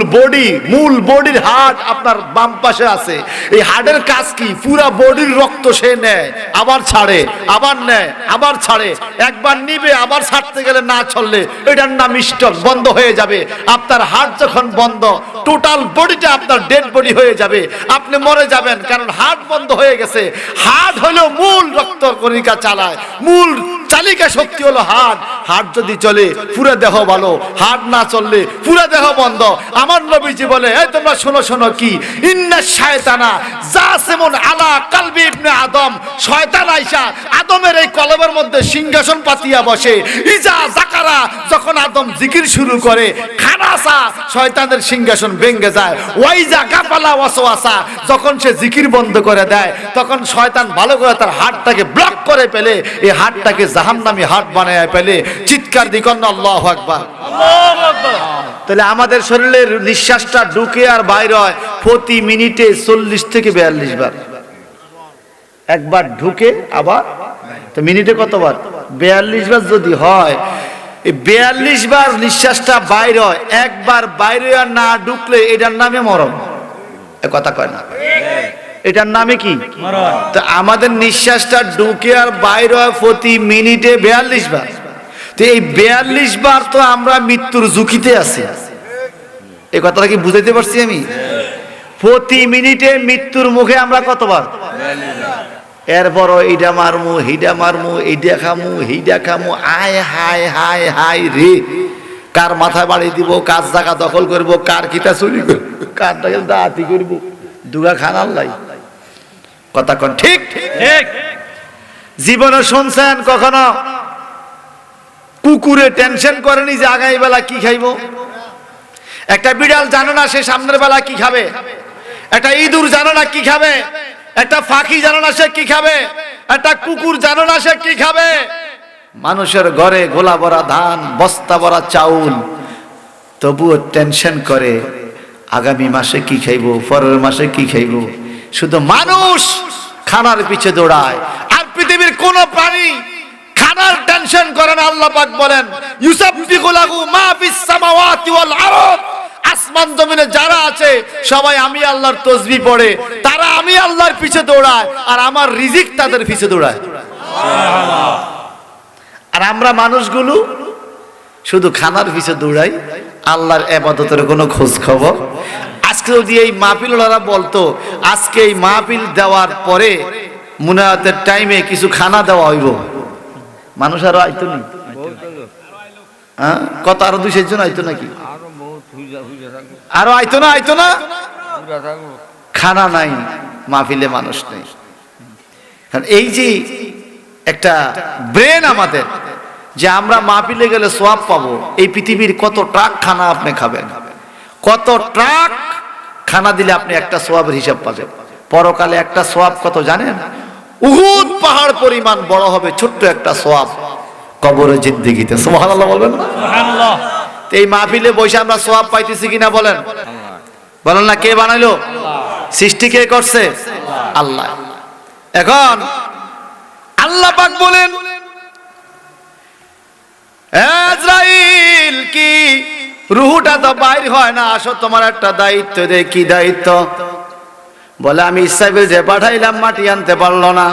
বডির হার্ট আপনার বাম পাশে আছে। এই হার্টের কাজ কি? পুরা বডির রক্ত সে নেয়, আবার ছাড়ে, আবার নেয়, আবার ছাড়ে। একবার নিবে, আবার ছাড়তে গেলে না চললে এটার নাম স্ট্রোক, বন্ধ হয়ে যাবে। আপনার হার্ট যখন বন্ধ, টোটাল বডিটা আপনার ডেড বডি হয়ে যাবে, আপনি মরে যাবেন, কারণ হার্ট বন্ধ হয়ে গেছে। হার্ট হলো মূল রক্ত কণিকা চালায়, মূল চালিকা শক্তি হলো হার্ট। হার্ট যদি চলে পুরো দেহ ভালো, হার্ট না চললে পুরো দেহ বন্ধ। আমার নবীজি বলে, এই তোমরা শোনো শোনো, কি ইন্না শায়তানা জাসিমুন আলা কলবি ইবনে আদম, শয়তান আইসা আদমের এই কলবের মধ্যে সিংহাসন পাতিয়া বসে। ইজা যাকারা, যখন আদম জিকির শুরু করে, খানাসা, শয়তানের সিংহাসন ভেঙে যায়। ওয়াইজা গাফালা ওয়াসওয়াসা, যখন সে জিকির বন্ধ করে দেয়, তখন শয়তান ভালো করে তার হার্টটাকে ব্লক করে ফেলে, এই হার্টটাকে জাহান্নামী হার্ট বানায় ফেলে। চিৎকার দি কন্না আল্লাহু আকবার। আল্লাহু আকবার। তাহলে আমাদের শরীরের নিঃশ্বাসটা ঢুকে আর বাইর হয় প্রতি মিনিটে 40 থেকে 42 বার। একবার ঢুকে আবার, তো মিনিটে কতবার? 42 বার যদি হয়, এই 42 বার নিঃশ্বাসটা বাইর হয়। একবার বাইরে আর না ঢুকলে এটার নামে মরণ। এ কথা কয় না? এটার নামে কি? মরণ। তো আমাদের নিঃশ্বাসটা ঢুকে আর বাইর হয় প্রতি মিনিটে 42 বার। তো এই 42 বার তো আমরা মৃত্যুর ঝুঁকিতে আছি। এই কথাটা কি বুঝাইতে পারছি আমি? প্রতি মিনিটে মৃত্যুর মুখে আমরা কতবার? এরপরও এইটা মারমু, এইটা মারমু, এইটা খামু, এইটা খামু। আয় হায় হায় হায় রে, কার মাথায় বাড়ি দিব, কার জায়গা দখল করব, কার কিতা চুরি করব, কার দাঁতি করব, দুগা খানার লাই। কথা কোন ঠিক? ঠিক। জীবনে শুনছেন কখনো কুকুরে টেনশন করেনি যে আগামী বেলা কি খাইব? একটা বিড়াল জানে না সে সামনের বেলা কি খাবে, একটা ইঁদুর জানে না কি খাবে, একটা পাখি জানে না সে কি খাবে, একটা কুকুর জানে না সে কি খাবে। মানুষের ঘরে গোলা ভরা ধান, বস্তা ভরা চাউল, তবুও টেনশন করে আগামী মাসে কি খাইব, পরের মাসে কি খাইব। শুধু মানুষ খানার পিছে দৌড়ায়। আর পৃথিবীর কোন প্রাণী খানার টেনশন করে না, আল্লাহ পাক বলেন ইউসাববিহু লাহু মা ফিস সামাওয়াতি ওয়াল আরদ, আসমান জমিনে যারা আছে সবাই আমি আল্লাহর তাসবিহ পড়ে, তারা আমি আল্লাহর পিছে দৌড়ায় আর আমার রিজিক তাদের পিছে দৌড়ায়। আর আমরা মানুষগুলো শুধু খানার পিছে দৌড়াই, আল্লাহর ইবাদতের কোনো খোঁজ খবর। আজকে যদি এই মাহফিলওয়ালারা বলতো আজকে এই মাহফিল দেওয়ার পরে মুনাজাতের টাইমে কিছু খানা দেওয়া হইব, মানুষ আরো আইতো নি? হ্যাঁ, কত আরো 200 জন আইতো নাকি? আরো আইতো না? আইতো না? খানা নাই, মাহফিলে মানুষ নেই। কারণ এই যে একটা ব্রেন আমাদের, যে আমরা মাহফিলে গেলে সওয়াব পাবো, এই পৃথিবীর কত ট্রাক খানা আপনি খাবেন, কত ট্রাক খানা দিলে আপনি একটা সওয়াবের হিসাব পাবেন। পরকালে একটা সওয়াব কত জানেন? উহুদ পাহাড় পরিমাণ বড় হবে ছোট্ট একটা সওয়াব কবরে জিন্দেগিতে। সুবহানাল্লাহ বলবেন না? সুবহানাল্লাহ। এই মাহফিলে বসে আমরা সওয়াব পাইতেছি কিনা বলেন? বলেন না, কে বানাইলো? সৃষ্টি কে করছে? আল্লাহ। এখন আল্লাহ পাক বলেন আজরাইল কি রুহটা তো বাইর হয় না, আসো তোমার একটা দায়িত্ব দে। কি দায়িত্ব? বলে আমি ইসরাফিল যে পাঠাইলাম মাটি আনতে পারলো না,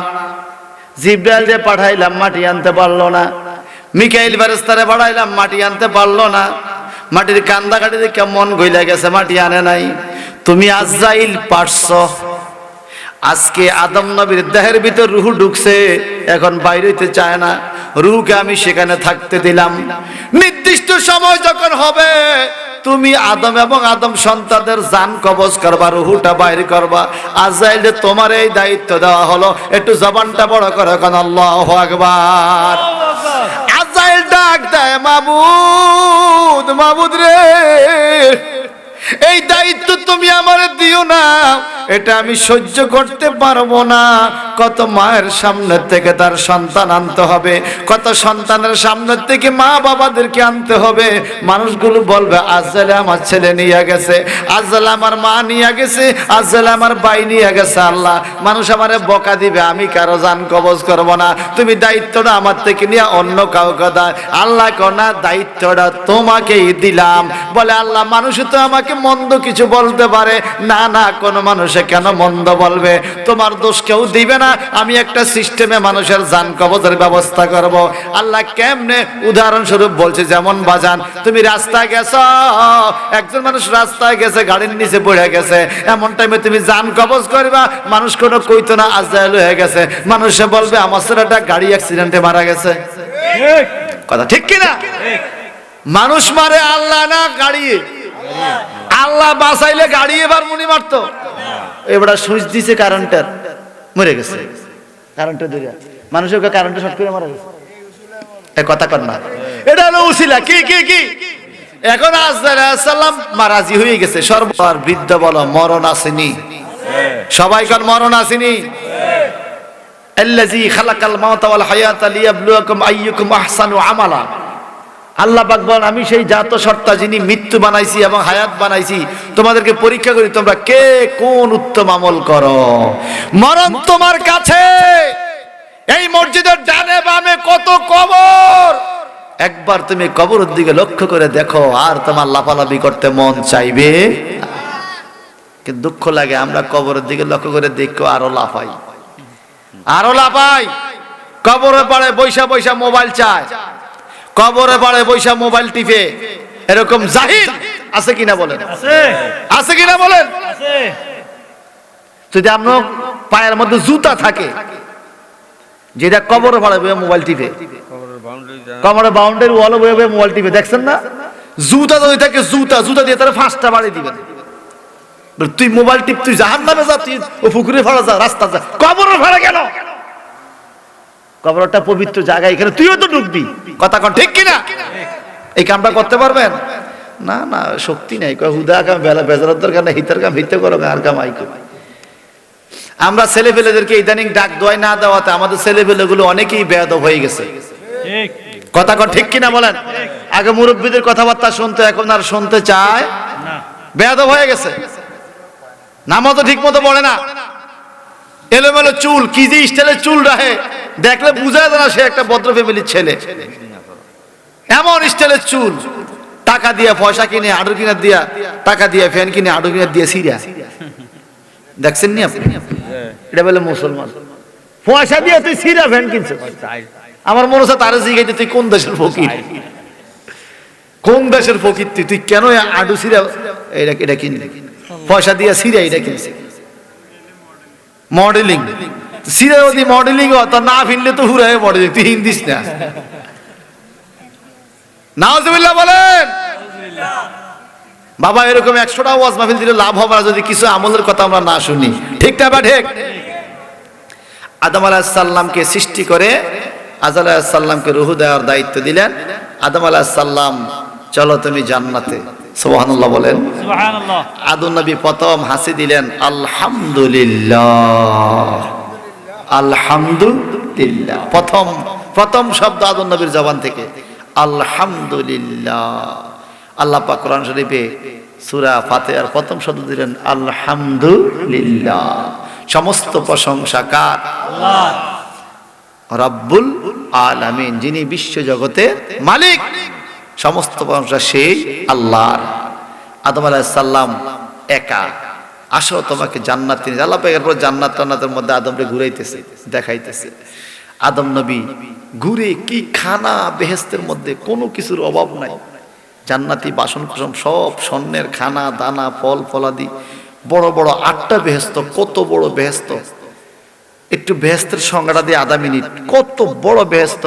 জিব্রাইল যে পাঠাইলাম মাটি আনতে পারলো না, মিকাইল ফেরেশতারে পাঠাইলাম মাটি আনতে পারলো না, মাটির কান্দা কাটি দেখে মন গইলা গেছে, মাটি আনে নাই। তুমি আজরাইল পারছো। আজকে আদম নবীর দেহের ভিতর রূহ ঢুকছে, এখন বাইরে হইতে চায় না, রূহকে আমি সেখানে থাকতে দিলাম। নির্দিষ্ট সময় যখন হবে তুমি আদম এবং আদম সন্তানদের জান কবজ করবা, রূহটা বাইর করবা। আজরাইল যে তোমার এই দায়িত্ব দেওয়া হলো, একটু জবানটা বড় করে কোন আল্লাহু আকবার। আজরাইল ডাক দেয়, মাবুদ, মাবুদ রে, এই দায়িত্ব তুমি আমারে দিও না, এটা আমি সহ্য করতে পারবো না। কত মায়ের সামনে থেকে তার সন্তান আনতে হবে, কত সন্তানের সামনে থেকে মা বাবাদেরকে আনতে হবে। মানুষগুলো বলবে আজরাইল আমার ছেলে নিয়ে গেছে, আজরাইল আমার মা নিয়ে গেছে, আজরাইল আমার ভাই নিয়ে গেছে। আল্লাহ, মানুষ আমারে বকা দিবে, আমি কারো জান কবজ করব না, তুমি দায়িত্বটা আমার থেকে নিয়ে অন্য কাউকে দাও। আল্লাহ কোনা দায়িত্বটা তোমাকেই দিলাম। বলে আল্লাহ, মানুষ তো আমাকে মন্দ কিছু বলতে পারে না, না কোন মানুষে কেন মন্দ বলবে? তোমার দোষ কেউ দিবে না, আমি একটা সিস্টেমে মানুষের জান কবজের ব্যবস্থা করব। আল্লাহ কেমনে? উদাহরণস্বরূপ বলছে, যেমন বাজান তুমি রাস্তায় গেছো, একজন মানুষ রাস্তায় গেছে, গাড়ির নিচে পড়ে গেছে, এমন টাইমে তুমি জান কবজ করবা, মানুষ কোনো কইতো না আজরাইল হয়ে গেছে, মানুষে বলবে আমার ছেলেটা গাড়ি অ্যাক্সিডেন্টে মারা গেছে। কথা ঠিক কিনা? মানুষ মারে আল্লাহ না গাড়ি? আল্লাহ বাঁচাইলে গাড়ি এবার মুনি মারতো। এবার সুইচ দিছে কারেন্টের, মরে গেছে কারেন্টের দিকে, মানুষের কারেন্টে শর্ট করে মারা গেছে। এই কথা কর না, এটা হলো উসিলা। কি কি কি? এখন আজরাইল আলাইহিস সালাম মারাজি হয়ে গেছে। সর্ববার বৃদ্ধ বলো মরণ আসেনি? সবাই কার মরণ আসেনি? আল্লাযী খালাকাল মাউতা ওয়াল হায়াতা লিয়াবলুয়াকুম আইয়ুকুম আহসানু আমালা। আল্লাহ পাক বলেন, আমি সেই জাত সত্তা যিনি মৃত্যু বানাইছি এবং হায়াত বানাইছি, তোমাদেরকে পরীক্ষা করি তোমরা কে কোন উত্তম আমল করো। মরণ তোমার কাছে, এই মসজিদের ডানে বামে কত কবর, একবার তুমি কবরের দিকে লক্ষ্য করে দেখো, আর তোমার লাফালাফি করতে মন চাইবে। কিন্তু দুঃখ লাগে, আমরা কবরের দিকে লক্ষ্য করে দেখো আরো লাফাই, আরো লাফাই। কবরে পাড়ে বৈশা বৈশা মোবাইল চায়, কবরে পাড়ে বৈশা মোবাইল টিপে, এরকম জাহিল আছে কিনা বলেন? আছে কিনা বলেন? যদি আপনার পায়ের মধ্যে জুতা থাকে, যেটা কবরে পাড়ে বইয়া মোবাইল টিপে, কবরের বাউন্ডারি ওয়ালে বইয়া বইয়া মোবাইল টিপে, দেখছেন না? জুতা যদি থাকে, জুতা জুতা দিয়ে তারা 5টা বাড়ি দিবেন। তুই মোবাইল টিপ, তুই জাহান্নামে যা, তুই ও পুকুরে ফাড়া যা, রাস্তা যা, কবরে ফাড়া কেন? কবরটা পবিত্র জায়গা, এখানে তুইও তো ঢুকবি। কথা কন ঠিক কিনা? এই কামটা করতে পারবেন? না না, শক্তি নাই। হুদা কাম বেলা বেজার দরকার না, হিতার কাম হিতে করো, আর কাম আইকো। আমরা ছেলে পেলেদেরকে ইদানিং ডাক দোয়াই না দেওয়াতে আমাদের ছেলে পেলেগুলো অনেকেই বেয়াদব হয়ে গেছে। কথা কন ঠিক কিনা বলেন? আগে মুরব্বীদের কথাবার্তা শুনতে, এখন আর শুনতে চায় না, বেয়াদব হয়ে গেছে। নামও তো ঠিক মতো পড়ে না। এলোমেলো চুল, কি যে স্টাইলের চুল রাখে, দেখলে বুঝা যায় না সে একটা ভদ্র ফ্যামিলির ছেলে। এমন স্টাইলের চুল, টাকা দিয়ে পয়সা কিনে আডু কিনে দিয়া, টাকা দিয়ে ফ্যান কিনে আডু কিনে দিয়ে সিরা, দেখছেন নি আপনি? এটা বলে মুসলমান, পয়সা দিয়ে তুই সিরা ফ্যান কিনছিস। আমার মনে হচ্ছে তার জিজ্ঞাসা তুই কোন দেশের ফকির, কোন দেশের ফকির তুই, তুই কেন আডু সিরা এটা কিনলি, পয়সা দিয়ে সিরা এটা কিনছিস। মডেলিং সিরা যদি মডেলিং হয় তা না ফিরলে তো হুরায় মডেলিং, তুই হিন্দিস না। নাউজুবিল্লাহ বলেন। বাবা এরকম 100টা ওয়াজ মাহফিল দিলে লাভ হবে না যদি কিছু আমলের কথা আমরা না শুনি, ঠিক না বা ঠিক? আদম আলাইহিস সালামকে সৃষ্টি করে আদম আলাইহিস সালামকে রূহ দেওয়ার দায়িত্ব দিলেন। আদম আলাইহিস সালাম চলো তুমি জান্নাতে, সুবহানাল্লাহ বলেন। সুবহানাল্লাহ। আদম নবী প্রথম হাসি দিলেন আলহামদুলিল্লাহ, আলহামদুলিল্লাহ। প্রথম শব্দ আদম নবীর জবান থেকে আলহামদুলিল্লাহ। আল্লাহ পাক কোরআন শরীফে সূরা ফাতিহার প্রথম শব্দ দিলেন আলহামদুলিল্লাহ। সমস্ত প্রশংসা কার? আল্লাহ রব্বুল আলামিন, যিনি বিশ্ব জগতের মালিক। সমস্ত প্রশংসা সেই আল্লাহর। আদম আলাইহিস সালাম একা, আসো তোমাকে জান্নাতে নিয়ে, আল্লাহ পাক এরপর জান্নাত টান্নাতের মধ্যে আদমকে ঘুরাইতেছে, দেখাইতেছে। আদম নবী ঘুরে কি খানা, বেহেশতের মধ্যে কোনো কিছুর অভাব নাই, জান্নাতি বাসন কুসন সব স্বর্ণের খানা দানা ফল ফলাদি, বড় বড় 8টা বেহেশত। কত বড় বেহেশত, একটু বেহেশতের সংজ্ঞাটা দিয়ে আধা মিনিট। কত বড় বেহেশত।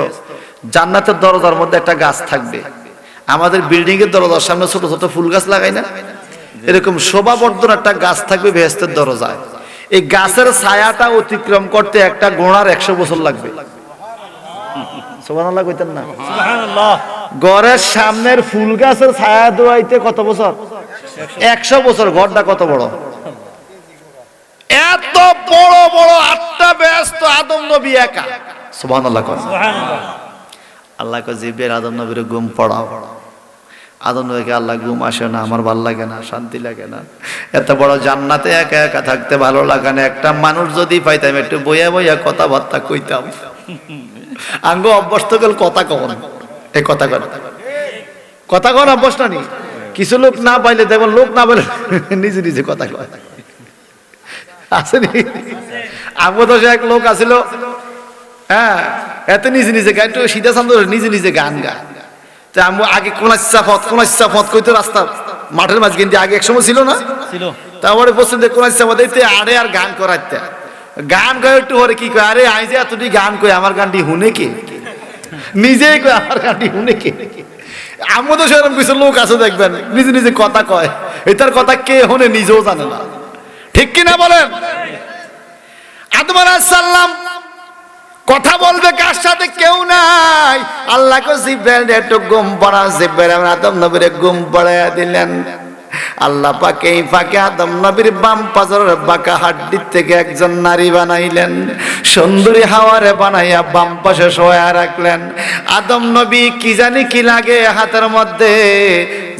জান্নাতের দরজার মধ্যে একটা গাছ থাকবে, আমাদের বিল্ডিং এর দরজার সামনে ছোট ছোট ফুল গাছ লাগাই না, এরকম শোভাবর্ধন একটা গাছ থাকবে বেহেশতের দরজায়। এই গাছের ছায়াটা অতিক্রম করতে একটা ঘোড়ার 100 বছর লাগবে। সুবহানাল্লাহ কইতেন না? সুবহানাল্লাহ। ঘরের সামনের ফুল গাছের ছায়া দোয়াইতে কত বছর? 100 বছর। ঘরটা কত বড়? এত বড় বড় 8টা বেহেশত আদম নবী একা। সুবহানাল্লাহ করেন। সুবহানাল্লাহ। আল্লাহ কয় জিব্রাইল আদম নবীর ঘুম পড়াও। আদম নবীকে আল্লাহ ঘুম আসে না, আমার ভালো লাগে না, শান্তি লাগে না, এত বড় জান্নাতে একা একা থাকতে ভালো লাগে না, একটা মানুষ যদি পাইতাম একটু বইয়া বইয়া কথাবার্তা কইতাম। আঙ্গ অভ্যস্ত গেল কথা কখন, এই কথা কন, কথা কন অভ্যস্ত নি। কিছু লোক না পাইলে দেখবেন, লোক না পাইলে নিজে নিজে কথা কয়, আসেনি? আঙ্গ দশে এক লোক আছিল, হ্যাঁ, এত নিজে নিজে গান, একটু সিধা চান্দ নিজে নিজে গান গায়। আমি আগে কোনাচ্ছা ফত কইতো রাস্তা মাঠের মাঝ কিন্তু আগে এক সময় ছিল না, ছিল। তারপরে বলছেন যে কোনাচ্ছা ফত এইতে আরে আর গান করাইতে, গান কয় একটু পরে কি কয়, আরে আই যে এতটি গান কয় আমার গানটি শুনে কে, নিজেই কয় আমার গানটি শুনে কে। আমার তো সেরকম কিছু লোক আছে দেখবেন নিজে নিজে কথা কয়, এটার কথা কে শুনে নিজেও জানে না, ঠিক কিনা বলেন? আদম আলাইহিস সালাম কথা বলবে কার সাথে? কেউ নাই। আল্লাহ কো জিব্রাইল একটু ঘুম পড়া। জিব্রাইল আদম নবীর ঘুম পড়াইয়া দিলেন। আল্লাহ পাক এই ফাঁকে আদম নবীর বাম পাজরের বাঁকা হাড্ডি থেকে একজন নারী বানাইলেন, সুন্দরী হাওয়ারে বানাইয়া বাম পাশে শোয়া রাখলেন। আদম নবী কি জানি কি লাগে হাতের মধ্যে,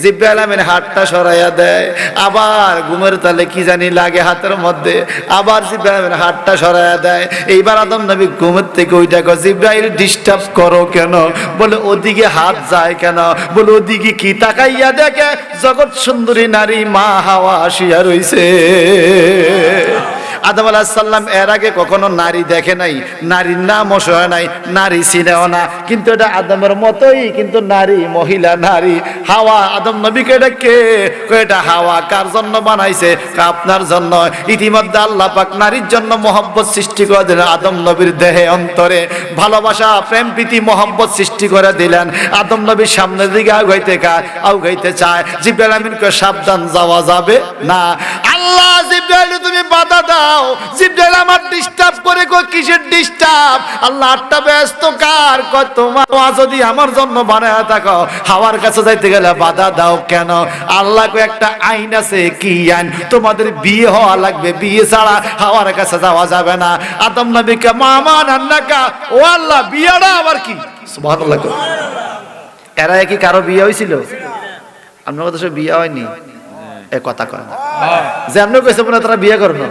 জিব্রাইল আমিন হাতটা সরাইয়া দেয়, আবার ঘুমের তালে কি জানি লাগে হাতের মধ্যে, আবার জিব্রাইল আমিন হাতটা সরাইয়া দেয়। এইবার আদম নবী ঘুমের থেকে ওইটা কয়, জিব্রাইল ডিস্টার্ব করো কেন? বলে ওদিকে হাত যায় কেন? বলে ওদিকে কি তাকাইয়া দেখে জগৎ সুন্দরী নারী মা হাওয়া আসিয়া রইছে। আদম আলাইহিস সালাম এর আগে কখনো নারী দেখে নাই, নারীর নামও শোনে নাই, নারী চিনেও না, কিন্তু এটা আদমের মতোই, কিন্তু নারী, মহিলা নারী। হাওয়া আদম নবীকে ডেকে কয়, এটা হাওয়া কার জন্য বানাইছে? আপনার জন্য। ইতিমধ্যে আল্লাহ পাক নারীর জন্য মহব্বত সৃষ্টি করে দিলেন, আদম নবীর দেহে অন্তরে ভালোবাসা প্রেম প্রীতি মহব্বত সৃষ্টি করে দিলেন। আদম নবীর সামনের দিকে আগাইতে চায়, জিব্রাইল আমিন কয় সাবধান, যাওয়া যাবে না। আল্লাহ জিব্রাইল তুমি বাধা দাও। জিব্রাইল আমার ডিস্টার্ব করে, কই কিসের ডিস্টার্ব? আল্লাহ আটটা ব্যস্ত কার? কয় তোমার যদি আমার জন্য বানায়া থাকো, হাওয়ার কাছে যাইতে গেলে বাধা দাও কেন? আল্লাহ কয় একটা আইন আছে। কি আইন? তোমাদের বিয়ে হওয়া লাগবে, বিয়ে ছাড়া হাওয়ার কাছে যাওয়া যাবে না। আদম নবীকে মামা নান্নাকা, ও আল্লাহ বিয়েটা আবার কি? সুবহানাল্লাহ। এরা কি কারো বিয়ে হয়েছিল? আপনার কথা বিয়ে হয়নি, এ কথা কয় না। যে আপনি কইছে মনে তারা বিয়ে করো না,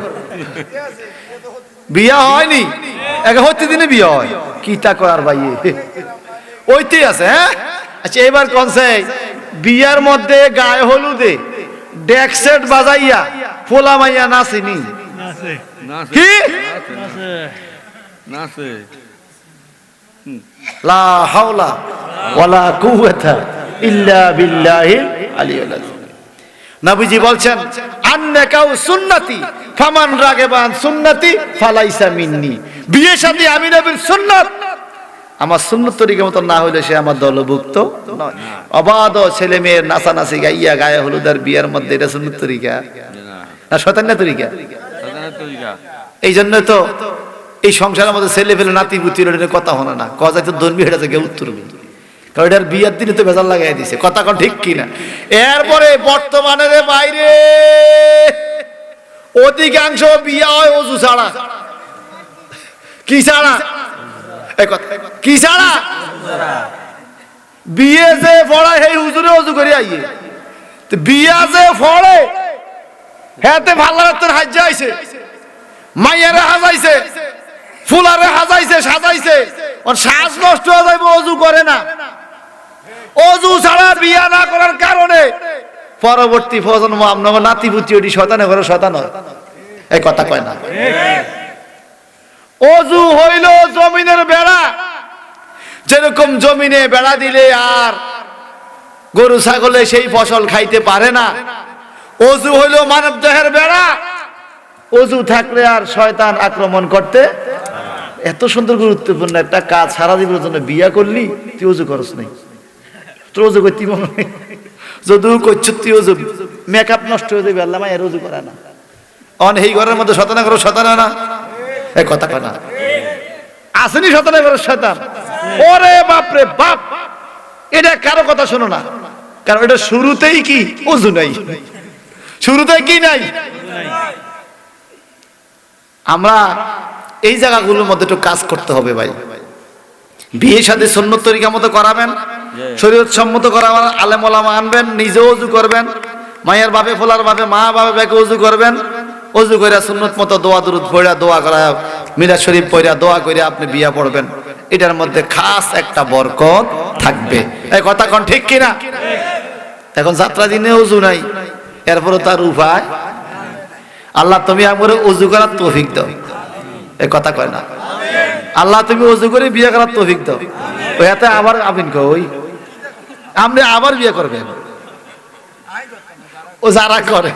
বিয়া হয়নি, একে হইতে দিনে বিয়া হয়, কি তা করার ভাই ওইতেই আছে। হ্যাঁ আচ্ছা, এবার কনসে বিয়ার মধ্যে গায়ে হলুদে ডেক সেট বাজাইয়া ফোলা মাইয়া নাচেনি নাচে কি নাচে নাচে লা হাওলা ওয়ালা কুওয়াতা ইল্লা বিল্লাহিল আলিয়্যিল আযীম। নবীজি বলছেন আন্নাকাউ সুন্নতি ফামান রাগিবান সুন্নতি ফালাইসা মিন্নি। বিয়ে শাদী আমি নবীর সুন্নাত, আমার সুন্নত তরিকা মতো না হইলে সে আমার দলভুক্ত নয়। অবাধ ছেলে মেয়ের নাচানাচি গাইয়া গায়ে হলুদের বিয়ের মধ্যে এটা সুন্নত তরিকা না শয়তানের তরিকা? এই জন্য তো এই সংসারের মধ্যে ছেলে ফেলে নাতি পুতির কথা হলো না, কজাই তো ধর্মী হেঁটে থেকে উত্তর, কারণ এটার বিয়ের দিনে তো ভেজাল লাগাই দিছে, কথা কোন ঠিক কিনা? এরপরে বর্তমানে রে বাইরে অধিকাংশ বিয়া হয় অজু ছাড়া। কি ছাড়া? কি ছাড়া? বিয়ে যে পড়ায় সেই হুজুরে অজু করে আইয়ে, বিয়া যে পড়ে হেতে ভাল্লার তোর হাজ আইছে, মাইয়ারে হাজাইছে, ফুলারে হাজাইছে, সাজাইছে, ওর শ্বাস নষ্ট হয়ে যাবে, অজু করে না। অজু ছাড়া বিয়া না করার কারণে পরবর্তী প্রজন্ম আপনার নাতি পুতি ওটি শয়তানে ঘরে শয়তান হয়, এই কথা কয় না। অজু হইল জমিনের বেড়া, যেরকম জমিনে বেড়া দিলে আর গরু ছাগলে সেই ফসল খাইতে পারে না, অজু হইল মানব দেহের বেড়া, অজু থাকলে আর শয়তান আক্রমণ করতে। এত সুন্দর গুরুত্বপূর্ণ একটা কাজ, সারা জীবনের জন্য বিয়া করলি তুই অজু করস নাই, তোর অজু করতে মনে হয় যদিও করছ তুই অজু, মেকআপ নষ্ট হয়ে যাবে, আল্লাহ মায়ের অজু করে না। অন এই ঘরের মধ্যে শতানা করো শতানা না, এই কথা কয় না? আসেনি শতানা করো শতান? ওরে বাপরে বাপ, এটা কারো কথা শোনো না, কারণ এটা শুরুতেই কি অজু নাই, শুরুতেই কি নাই। আমরা এই জায়গাগুলোর মধ্যে একটু কাজ করতে হবে ভাই। বিয়ের সাথে সুন্নত তরিকা মতো করাবেন, শরীয়ত সম্মত করাবেন, আলেম ওলামা আনবেন, নিজেও ওযু করবেন, মায়ের বাপে ফোলার বাপে মা বাপে ব্যাকে ওযু করবেন, ওযু করে সুন্নত মতো দোয়া দুরুদ পড়া, দোয়া করা, মিলাদ শরীফ পড়া, দোয়া করে আপনি বিয়া পড়বেন, এটার মধ্যে খাস একটা বরকত থাকবে। এই কথা কোন ঠিক কিনা? এখন যাত্রা দিনে ওযু নাই, এরপরে তার উপায়, আল্লাহ তুমি আমারে ওযু করার তৌফিক দাও, এই কথা কয় না? আল্লাহ তুমি ওযু করে বিয়ে করার তৌফিক দাও, ওইতে আবার আমিন কই আপনি আবার বিয়ে করবেন। ও যারা করে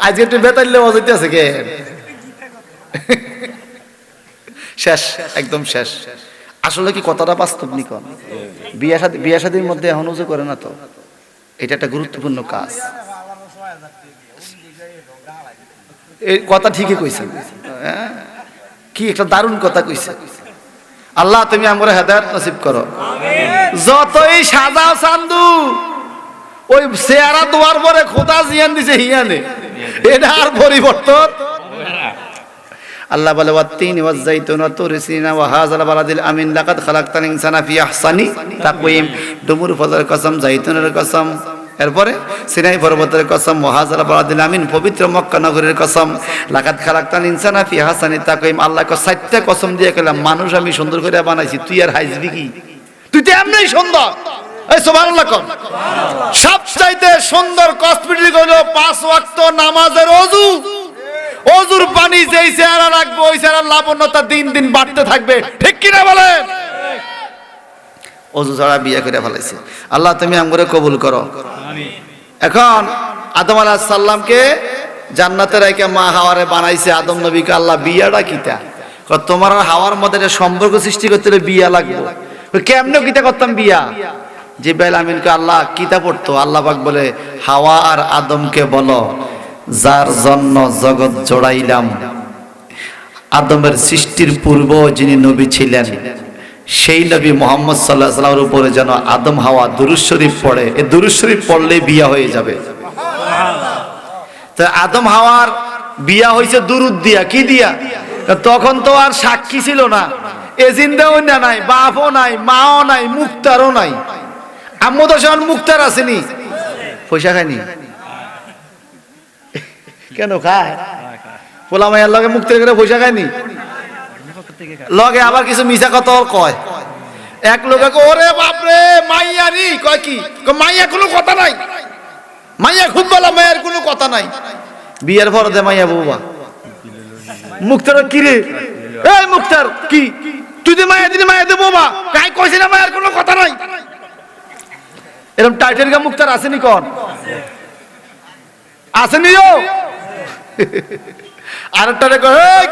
আজকে একটু বেতাইলে অজইতে আছে কে, শেষ, একদম শেষ। আসলে কি কথাটা বাস্তব নিকন? বিয়া শাদীর মধ্যে এখন ওযু করে না তো, এটা একটা গুরুত্বপূর্ণ কাজ। এই কথা ঠিকই কইছেন, কি একটা দারুণ কথা কইছে। আল্লাহ তুমি আমরা হেদায়েত নসিব করো। যতই সাজাও চান্দু, ওই চেহারা দোয়ার পরে খোদা জিয়ান দিছে হিয়ানে, এটা আর পরিবর্তন। আল্লাহ বলে ওয়াত্তিন ওয়াজ-যাইতুন ওয়া তুর সিনা ওয়া হাযাল বালাদিল আমিন লাকাদ খালাকতাল ইনসানা ফি আহসানি তাকওয়িম। ডুমুর ফজরের কসম, যাইতুনের কসম, এরপরে সিনাই পর্বতের কসম, ওয়া হাযাল বালাদিল আমিন পবিত্র মক্কা নগরীর কসম, লাকাদ খালাকতাল ইনসানা ফি আহসানি তাকওয়িম। আল্লাহ কো 4টা কসম দিয়ে কইলাম মানুষ আমি সুন্দর করে বানাইছি, তুই আর হাইজবি কি? তুই তো এমনিই সুন্দর। এই সুবহানাল্লাহ কোন? সবচাইতে সুন্দর কসমেটিক হলো 5 ওয়াক্ত নামাজের ওযু। ওযুর পানি যেই চেহারা রাখবে ওই চেহারার লাবণ্যতা দিন দিন বাড়তে থাকবে, ঠিক কি না বলেন? ওযু ছাড়া বিয়ে করে ফেলাইছে। আল্লাহ তুমি আমগরে কবুল করো। এখন আদম আলাইহিস সালামকে জান্নাতে রাইখা মা হাওয়ারে বানাইছে, আদম নবীকে আল্লাহ বিয়াটা কিতা তোমার আর হাওয়ার মধ্যে একটা সম্পর্ক সৃষ্টি করতে হলে বিয়া লাগবে। কেমনে কিতা করতাম বিয়া? জিবরাইল আমিনকে আল্লাহ কিতা পড়তো, আল্লাহ পাক বলে হাওয়া আর আদমকে বলো যার জন্য জগৎ জোড়াইলাম, আদমের সৃষ্টির পূর্ব যিনি নবী ছিলেন সেই নবী মুহাম্মদ সাল্লাল্লাহু আলাইহি ওয়াসাল্লামের উপরে যেন আদম হাওয়া দুরূদ শরীফ পড়ে, এই দুরূদ শরীফ পড়লেই বিয়া হয়ে যাবে। তো আদম হাওয়ার বিয়া হয়েছে দুরূদ দিয়া, কি দিয়া? তখন তো আর সাক্ষী ছিল না, এজিন্দাও নাই, বাপও নাই, মাও নাই, মুক্তারও নাই। আম্মু তো সেখানে মুক্তার আসেনি, পয়সা খায়নি। কেন খায়? পোলা মাইয়ার লগে মুক্তের করে পয়সা খায়নি, লগে আবার কিছু মিছা কথা কয়। এক লোকে কয় ওরে বাপরে মাইয়া নি, কয় কি মাইয়া কোনো কথা নাই, মাইয়া খুব বলা, মায়ের কোনো কথা নাই। বিয়ের পর দে মাইয়া বাবা মুক্তার কি রে, এই মুক্তার কি তুই যে মাইয়া দিলি, মাইয়া দে বাবা কাই কইছিস না মায়ের কোনো কথা নাই। এরকম টাইটেল গা মুক্তার আসেনি, কোন আসেনি? ও আরেকটারে কয়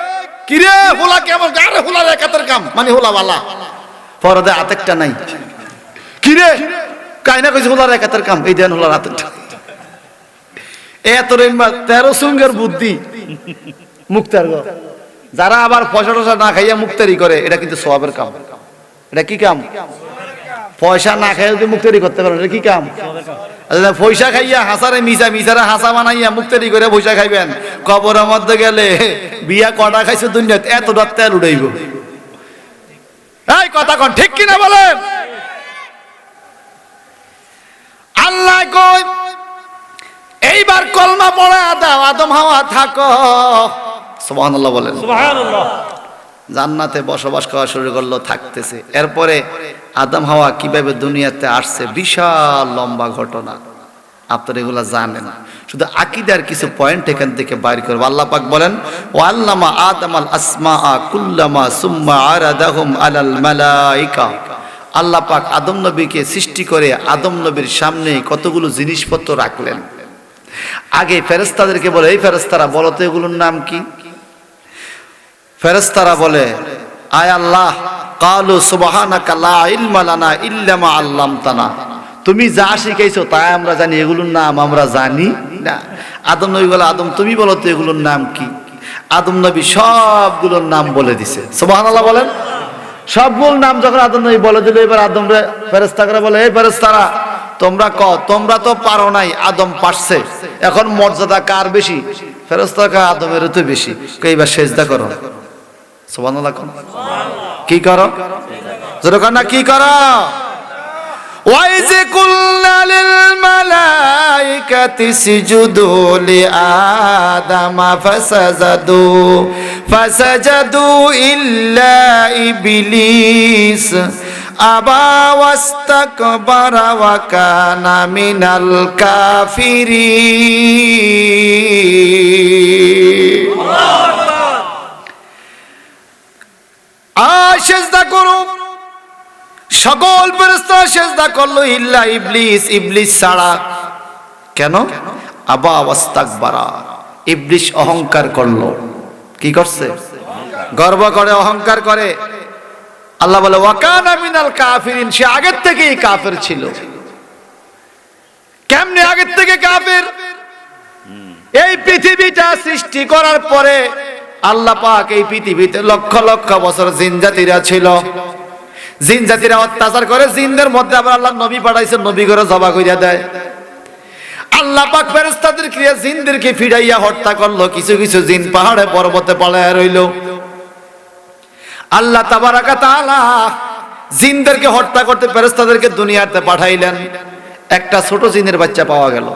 কি রে হোলা কেমন, আরে হোলার একাতের কাম মানে হোলা বালা, পরদে আতেকটা নাই। কি রে কাইনা কইছে হোলার একাতের কাম, এই দেন হোলার আতেকটা। এত রেনবা 13 সুঙ্গের বুদ্ধি মুক্তার গো। যারা আবার পয়সা টসা না খাইয়া মুক্তারি করে, এটা কিন্তু সওয়াবের কাম। এটা কি কাম? পয়সা না খাইয়া যদি মুক্তারি করতে পারেন, এটা কি কাম? পয়সা খাইয়া হাসারে মিশা, মিশারে হাসা বানাইয়া মুক্তারি করে পয়সা খাইবেন, কবরের মধ্যে গেলে বিয়া কটা খাইছে দুনিয়াতে এতটা তেল উড়াইব। এই কথা কোন ঠিক কিনা বলেন? আল্লাহ কই এইবার কলমা পড়া দাও, আদম হাওয়া থাকো, সুবহানাল্লাহ বলেন। সুবহানাল্লাহ। জান্নাতে বসবাস করা শুরু করলো, থাকতেছে। এরপরে আদম হাওয়া কিভাবে দুনিয়াতে আসছে, বিশাল লম্বা ঘটনা, আপনারা এগুলা জানেন। শুধু আকীদার কিছু পয়েন্ট এখান থেকে বাইর করব। আল্লাহ পাক বলেন ওয়াল্লামা আদামাল আসমাআ কুল্লামা সুম্মা আরাদাহুম আলাল মালাইকা। আল্লাহ পাক আদম নবীকে সৃষ্টি করে আদম নবীর সামনে কতগুলো জিনিসপত্র রাখলেন। আগে ফেরেশতাদেরকে বলে, এই ফেরেশতারা বলো তো এগুলোর নাম কি? ফেরেশতারা বলে আয় আল্লাহ, ক্বালু সুবহানাকা লা ইলমা লানা ইল্লা মা আল্লামতানা, তুমি যা শিখাইছো তাই আমরা জানি, এগুলোর নাম আমরা জানি না। আদম নবী বলে আদম তুমি বলো তো এগুলোর নাম কি? আদম নবী সবগুলোর নাম বলে দিছে, সুবহানাল্লাহ বলেন। সবগুলোর নাম যখন আদম নবী বলে দিল, এবার আদম রে ফেরেশতারা বলে এই ফেরেশতারা তোমরা কও, তোমরা তো পারো নাই, আদম পারছে, এখন মর্যাদা কার বেশি? ফেরেশতারা আদমের তো বেশি। এইবার সেজদা করো, সুবহানাল্লাহ। কি করো? যেরকম না কি করো? وَإِذْ قُلْنَا لِلْمَلَائِكَةِ اسْجُدُوا لِآدَمَ فَسَجَدُوا إِلَّا إِبْلِيسَ أَبَى وَاسْتَكْبَرَ وَكَانَ مِنَ الْكَافِرِينَ। সেজদা করো, সকল ফেরেশতা সেজদা করলো ইল্লা ইবলিস, ইবলিস ছাড়া। কেন? আবা ওয়াস্তাকবারা, ইবলিস অহংকার করলো। কি করছে? গর্ব করে, অহংকার করে। আল্লাহ বলে ওয়াকানা মিনাল কাফিরিন, সে আগের থেকেই কাফের ছিল। কেমনে আগের থেকে কাফের? এই পৃথিবীটা সৃষ্টি করার পরে আল্লাহ পাক এই পৃথিবীতে লক্ষ লক্ষ বছর জিন জাতিরা ছিল। জিন জাতিরা অত্যাচার করে, জিনদের মধ্যে আবার আল্লাহ নবী পাঠাইছে, নবী করে জবাই কইরা দেয়। আল্লাহ পাক ফেরেশতাদের ক্রিয়া জিনদেরকে ফিরাইয়া হত্যা করলো। কিছু কিছু জিন পাহাড়ে পর্বতে পালায়া রইল। আল্লাহ তাবারাকা তাআলা জিনদেরকে হত্যা করতে ফেরেশতাদেরকে দুনিয়াতে পাঠাইলেন। একটা ছোট জিনের বাচ্চা পাওয়া গেল।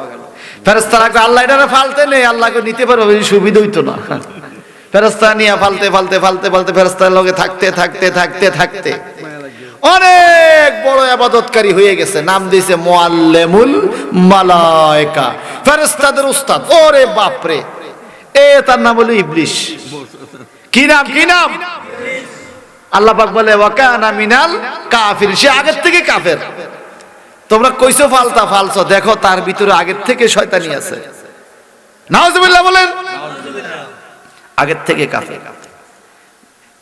ফেরেশতারা কয় আল্লাহ এটারে ফালতে নেই, আল্লাহকে নিতে পারবে, সুবিধা হইতো না। ফেরেশতা নিয়ে ফালতে ফালতে ফালতে ফালতে ফেরেশতার লগে থাকতে থাকতে থাকতে থাকতে অনেক বড় ইবাদতকারী হয়ে গেছে। নাম দিয়েছে মুআল্লিমুল মালায়েকা, ফেরেশতাদের উস্তাদ। ওরে বাপ রে, তার নাম হলো ইবলিস। কি নাম? কি নাম? আল্লাহ পাক বলে ওয়াকানা মিনাল কাফির, সে আগের থেকে কাফের। তোমরা কইছো ফালতা ফালছো, দেখো তার ভিতরে আগের থেকে শয়তানি আছে। নাউজুবিল্লাহ বলেন। আগের থেকে কাফের।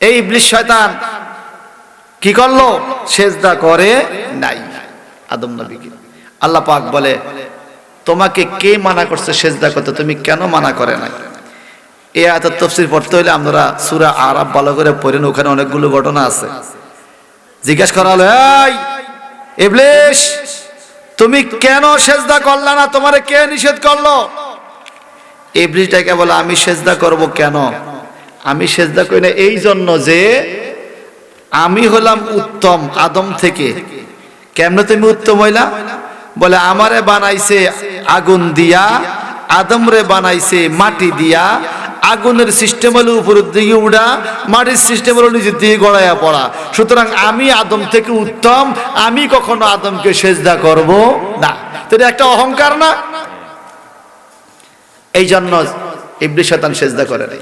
এই ইবলিস শয়তান কি করলো? সেজদা করে নাই আদম নবীকে। আল্লাহ পাক বলে তোমাকে কে মানা করছে সেজদা করতে, তুমি কেন মানা করে নাই? এই আয়াতের তাফসীর পড়তে হইলে আমরা সূরা আরাফ ভালো করে পড়েন, ওখানে অনেকগুলো ঘটনা আছে। জিজ্ঞাসা করা হলো এই ইবলিস তুমি কেন সেজদা করলা না, তোমারে কে নিষেধ করলো? ইবলিসটাকে বলে আমি সেজদা করব কেন? আমি সেজদা করি না এই জন্য যে আমি হলাম উত্তম আদম থেকে। কেমনে তুমি উত্তম হইলা? বলে আমারে বানাইছে আগুন দিয়া, আদম রে বানাইছে মাটি দিয়া, আগুনের সিস্টেম হলো উপরের দিকে উড়া, মাটির সিস্টেম হলো নিচের দিকে গড়াইয়া পড়া। সুতরাং আমি আদম থেকে উত্তম, আমি কখনো আদমকে সেজদা করব না। তো এটা একটা অহংকার না? এই জন্য ইবলিস শয়তান সেজদা করে নাই।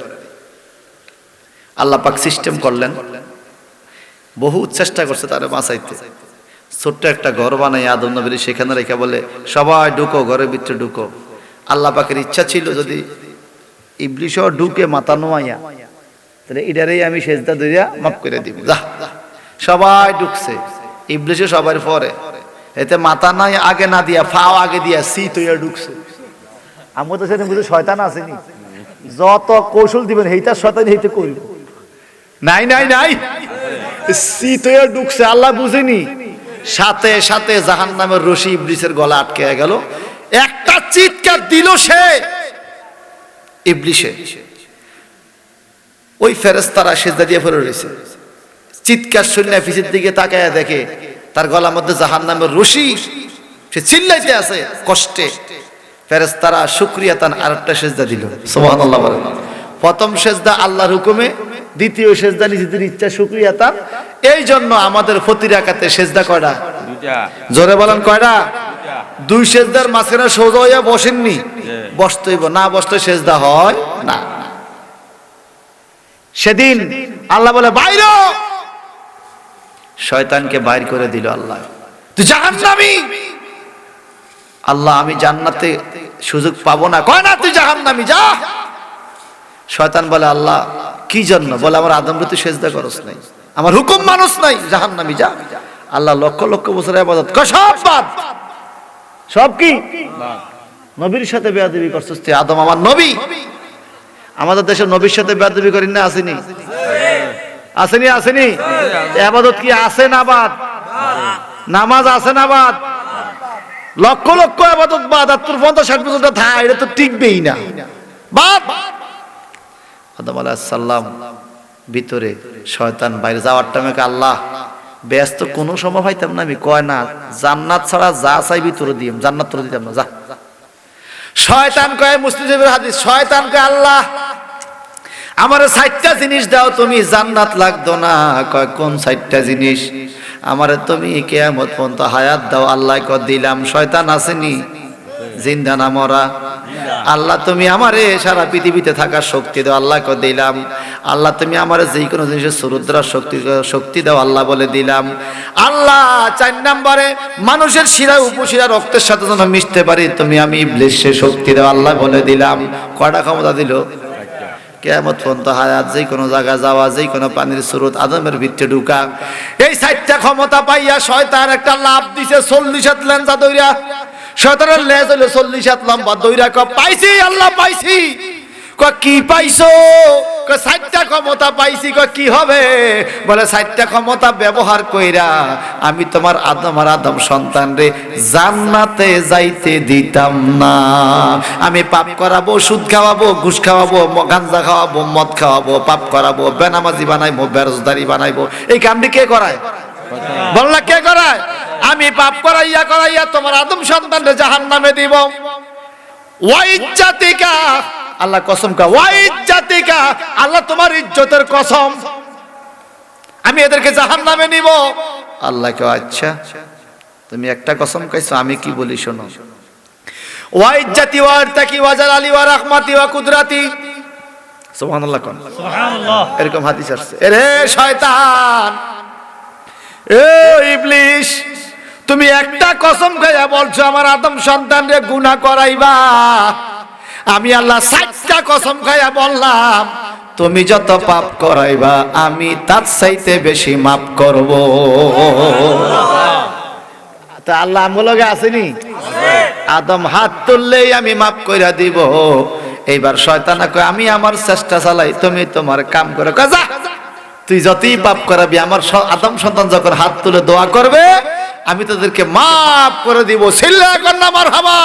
আল্লাহ পাক সিস্টেম করলেন, বহু চেষ্টা করছে তারে বাঁচাইতে। ছোট্ট একটা ঘর বানাই আদম নবীর, সেখানে রেখে বলে সবাই ঢুকো, ঘরের ভিতরে ঢুকো। আল্লাহ পাকের ইচ্ছা ছিল যদি ইবলিসও ঢুকে মাথা নোয়াইয়া, তাহলে এটারেই আমি সেজদা ধরিয়া মাফ করে দিব। যা, সবাই ঢুকছে, ইবলিসও সবার পরে, এতে মাথা নাই আগে না দিয়া ফাও আগে দিয়া সিট হইয়া ঢুকছে। আমি তো সেদিন বুঝে শয়তান আসেনি, যত কৌশল দিবেন হেইটা শয়তান হেইতে করব। নাই নাই নাই, সিট হইয়া ঢুকছে, আল্লাহ বুঝেনি। সাথে সাথে জাহান্নামের রশি ইবলিসের গলা আটকে গেল। একটা চিৎকার দিল সে ইবলিসে, ওই ফেরেশতারা সিজদা দিয়ে পড়ে রয়েছে। চিৎকার শুনে পিছের দিকে তাকায়া দেখে তার গলার মধ্যে জাহান্নামের রশি, সে চিল্লাইতে আছে কষ্টে। ফেরেশতারা শুকরিয়া তান আরেকটা সিজদা দিল। সুবহানাল্লাহ বলেন। প্রথম সিজদা আল্লাহর হুকুমে, দ্বিতীয় সিজদা নিজেদের ইচ্ছা শুকরিয়া তান। এই জন্য আমাদের প্রতি রাকাতে সিজদা কয়টা? দুইটা। জোরে বলেন কয়টা? দুই সিজদার মাঝখানে সোজা হইয়া বসেননি, বসতে হইব, না বসলে সিজদা হয় না। সেদিন আল্লাহ বলে বাইর, শয়তানকে বাইর করে দিল আল্লাহ। তুই জাহান্নামী। আল্লাহ আমি জান্নাতে সুযোগ পাবো না, কয় না তুই জাহান্নামী, যা। শয়তান বলে আল্লাহ কি জন্য? বলে আমার আদমরে তুই সেজদা করস নাই, আমার হুকুম মানুষ নাই, জাহান্নামী যা। আল্লাহ লক্ষ লক্ষ বছর ইবাদত কর, সব বাদ। সব কি? নবীর সাথে বেয়াদবি করছিস তুই। আদম আমার নবী। আমাদের দেশে নবীর সাথে বেয়াদবি করি না? আসেনি? আসেনি? আসেনি? ইবাদত কি আছে না বাদ? নামাজ আছে না বাদ? লক্ষ লক্ষ ইবাদত বাদ, আর তোর 50-60 বছর থাক, এটা তো টিকবেই না, বাদ। আদম আলাইহিস সালাম ভিতরে, শয়তান বাইরে। যাওয়ার টাইমে আল্লাহ ব্যস্ত, কোনো সময় পাইতাম না আমি, কয় না জান্নাত ছাড়া যা চাইবি তোরে দিম, জান্নাত তোরে দিতাম না, যা। শয়তান কয়, মুসলিম শরীফের হাদিস, শয়তান কয় আল্লাহ আমারে 60টা জিনিস দাও তুমি, জান্নাত লাগতো না। কয় কোন 60টা জিনিস? আমারে তুমি কিয়ামত পর্যন্ত হায়াত দাও। আল্লাহ কয় দিলাম। শয়তান আসেনি? জিন্দা না মরা? আল্লাহ তুমি আমারে সারা পৃথিবীতে থাকার শক্তি দাও। আল্লাহ কয় দিলাম। আল্লাহ তুমি আমারে যে কোনো জিনিসের শুরুর দ্বারা শক্তি দাও। আল্লাহ বলে দিলাম। আল্লাহ 4 নম্বরে মানুষের শিরা উপশিরা রক্তের সাথে যেন মিশতে পারি, তুমি আমি ইবলিসে শক্তি দাও। আল্লাহ বলে দিলাম। কয়টা ক্ষমতা দিল? কিয়ামত পর্যন্ত হায়াত, যে কোনো জায়গা যাওয়া, যে কোনো পানির স্রোত, আদমের ভিতরে ঢুকা, এই 4টা ক্ষমতা পাইয়া শয়তান একটা লাভ দিছে 40 হাত লেঞ্জা দইরা। শয়তানের লেজ হলো 40 হাত লম্বা। দইরা কয় পাইছি আল্লাহ, পাইছি। কয় কি পাইছো? কয় 4টা ক্ষমতা পাইছি। কয় কি হবে? বলে 4টা ক্ষমতা ব্যবহার কইরা আমি তোমার আদম সন্তান রে জান্নাতে যাইতে দিতাম না। আমি পাপ করাবো, সুদ খাওয়াবো, ঘুষ খাওয়াবো, গাঁজা খাওয়াবো, মদ খাওয়াবো, পাপ করাবো, বেনামাজি বানাইবো, বেরোজগারি বানাইবো। এই কামটি কে করায়? বললা কে করায়? আমি পাপ করাইয়া করাইয়া তোমার আদম সন্তানরে জাহান্নামে দিব। ওয়াইজ্জাতিকা, আল্লাহ কসম কা, ওয়াইজ্জাতিকা, আল্লাহ তোমার ইজ্জতের কসম, আমি এদেরকে জাহান্নামে নিব। আল্লাহ কে আচ্ছা তুমি একটা কসম খাইছো, আমি কি বলি শোনো। ওয়াইজ্জাতি ওয়ারতাকি ওয়াজালালি ওয়া রাহমাতি ওয়া কুদরাতি। সুবহানাল্লাহ কোন? সুবহানাল্লাহ। এরকম হাদিস আছে। এরে শয়তান, এ ইবলিস, তুমি একটা কসম খাইয়া বলছো আমার আদম সন্তানরে গুনাহ করাইবা। আমি আল্লাহ 4টা কসম খাইয়া বললাম তুমি যত পাপ করাইবা আমি তার চাইতে বেশি মাফ করব। তা আল্লাহ আমলগে আসেনি? আদম হাত তুললেই আমি মাফ কইরা দিব। এইবার শয়তান কয় আমি আমার চেষ্টা চালাই, তুমি তোমার কাম করে। কয় যা, তুই যতই পাপ করাবি আমার আদম সন্তান যখন হাত তুলে দোয়া করবে আমি তাদেরকে মাফ করে দিব। সিল্লা কন্না মারহাবা।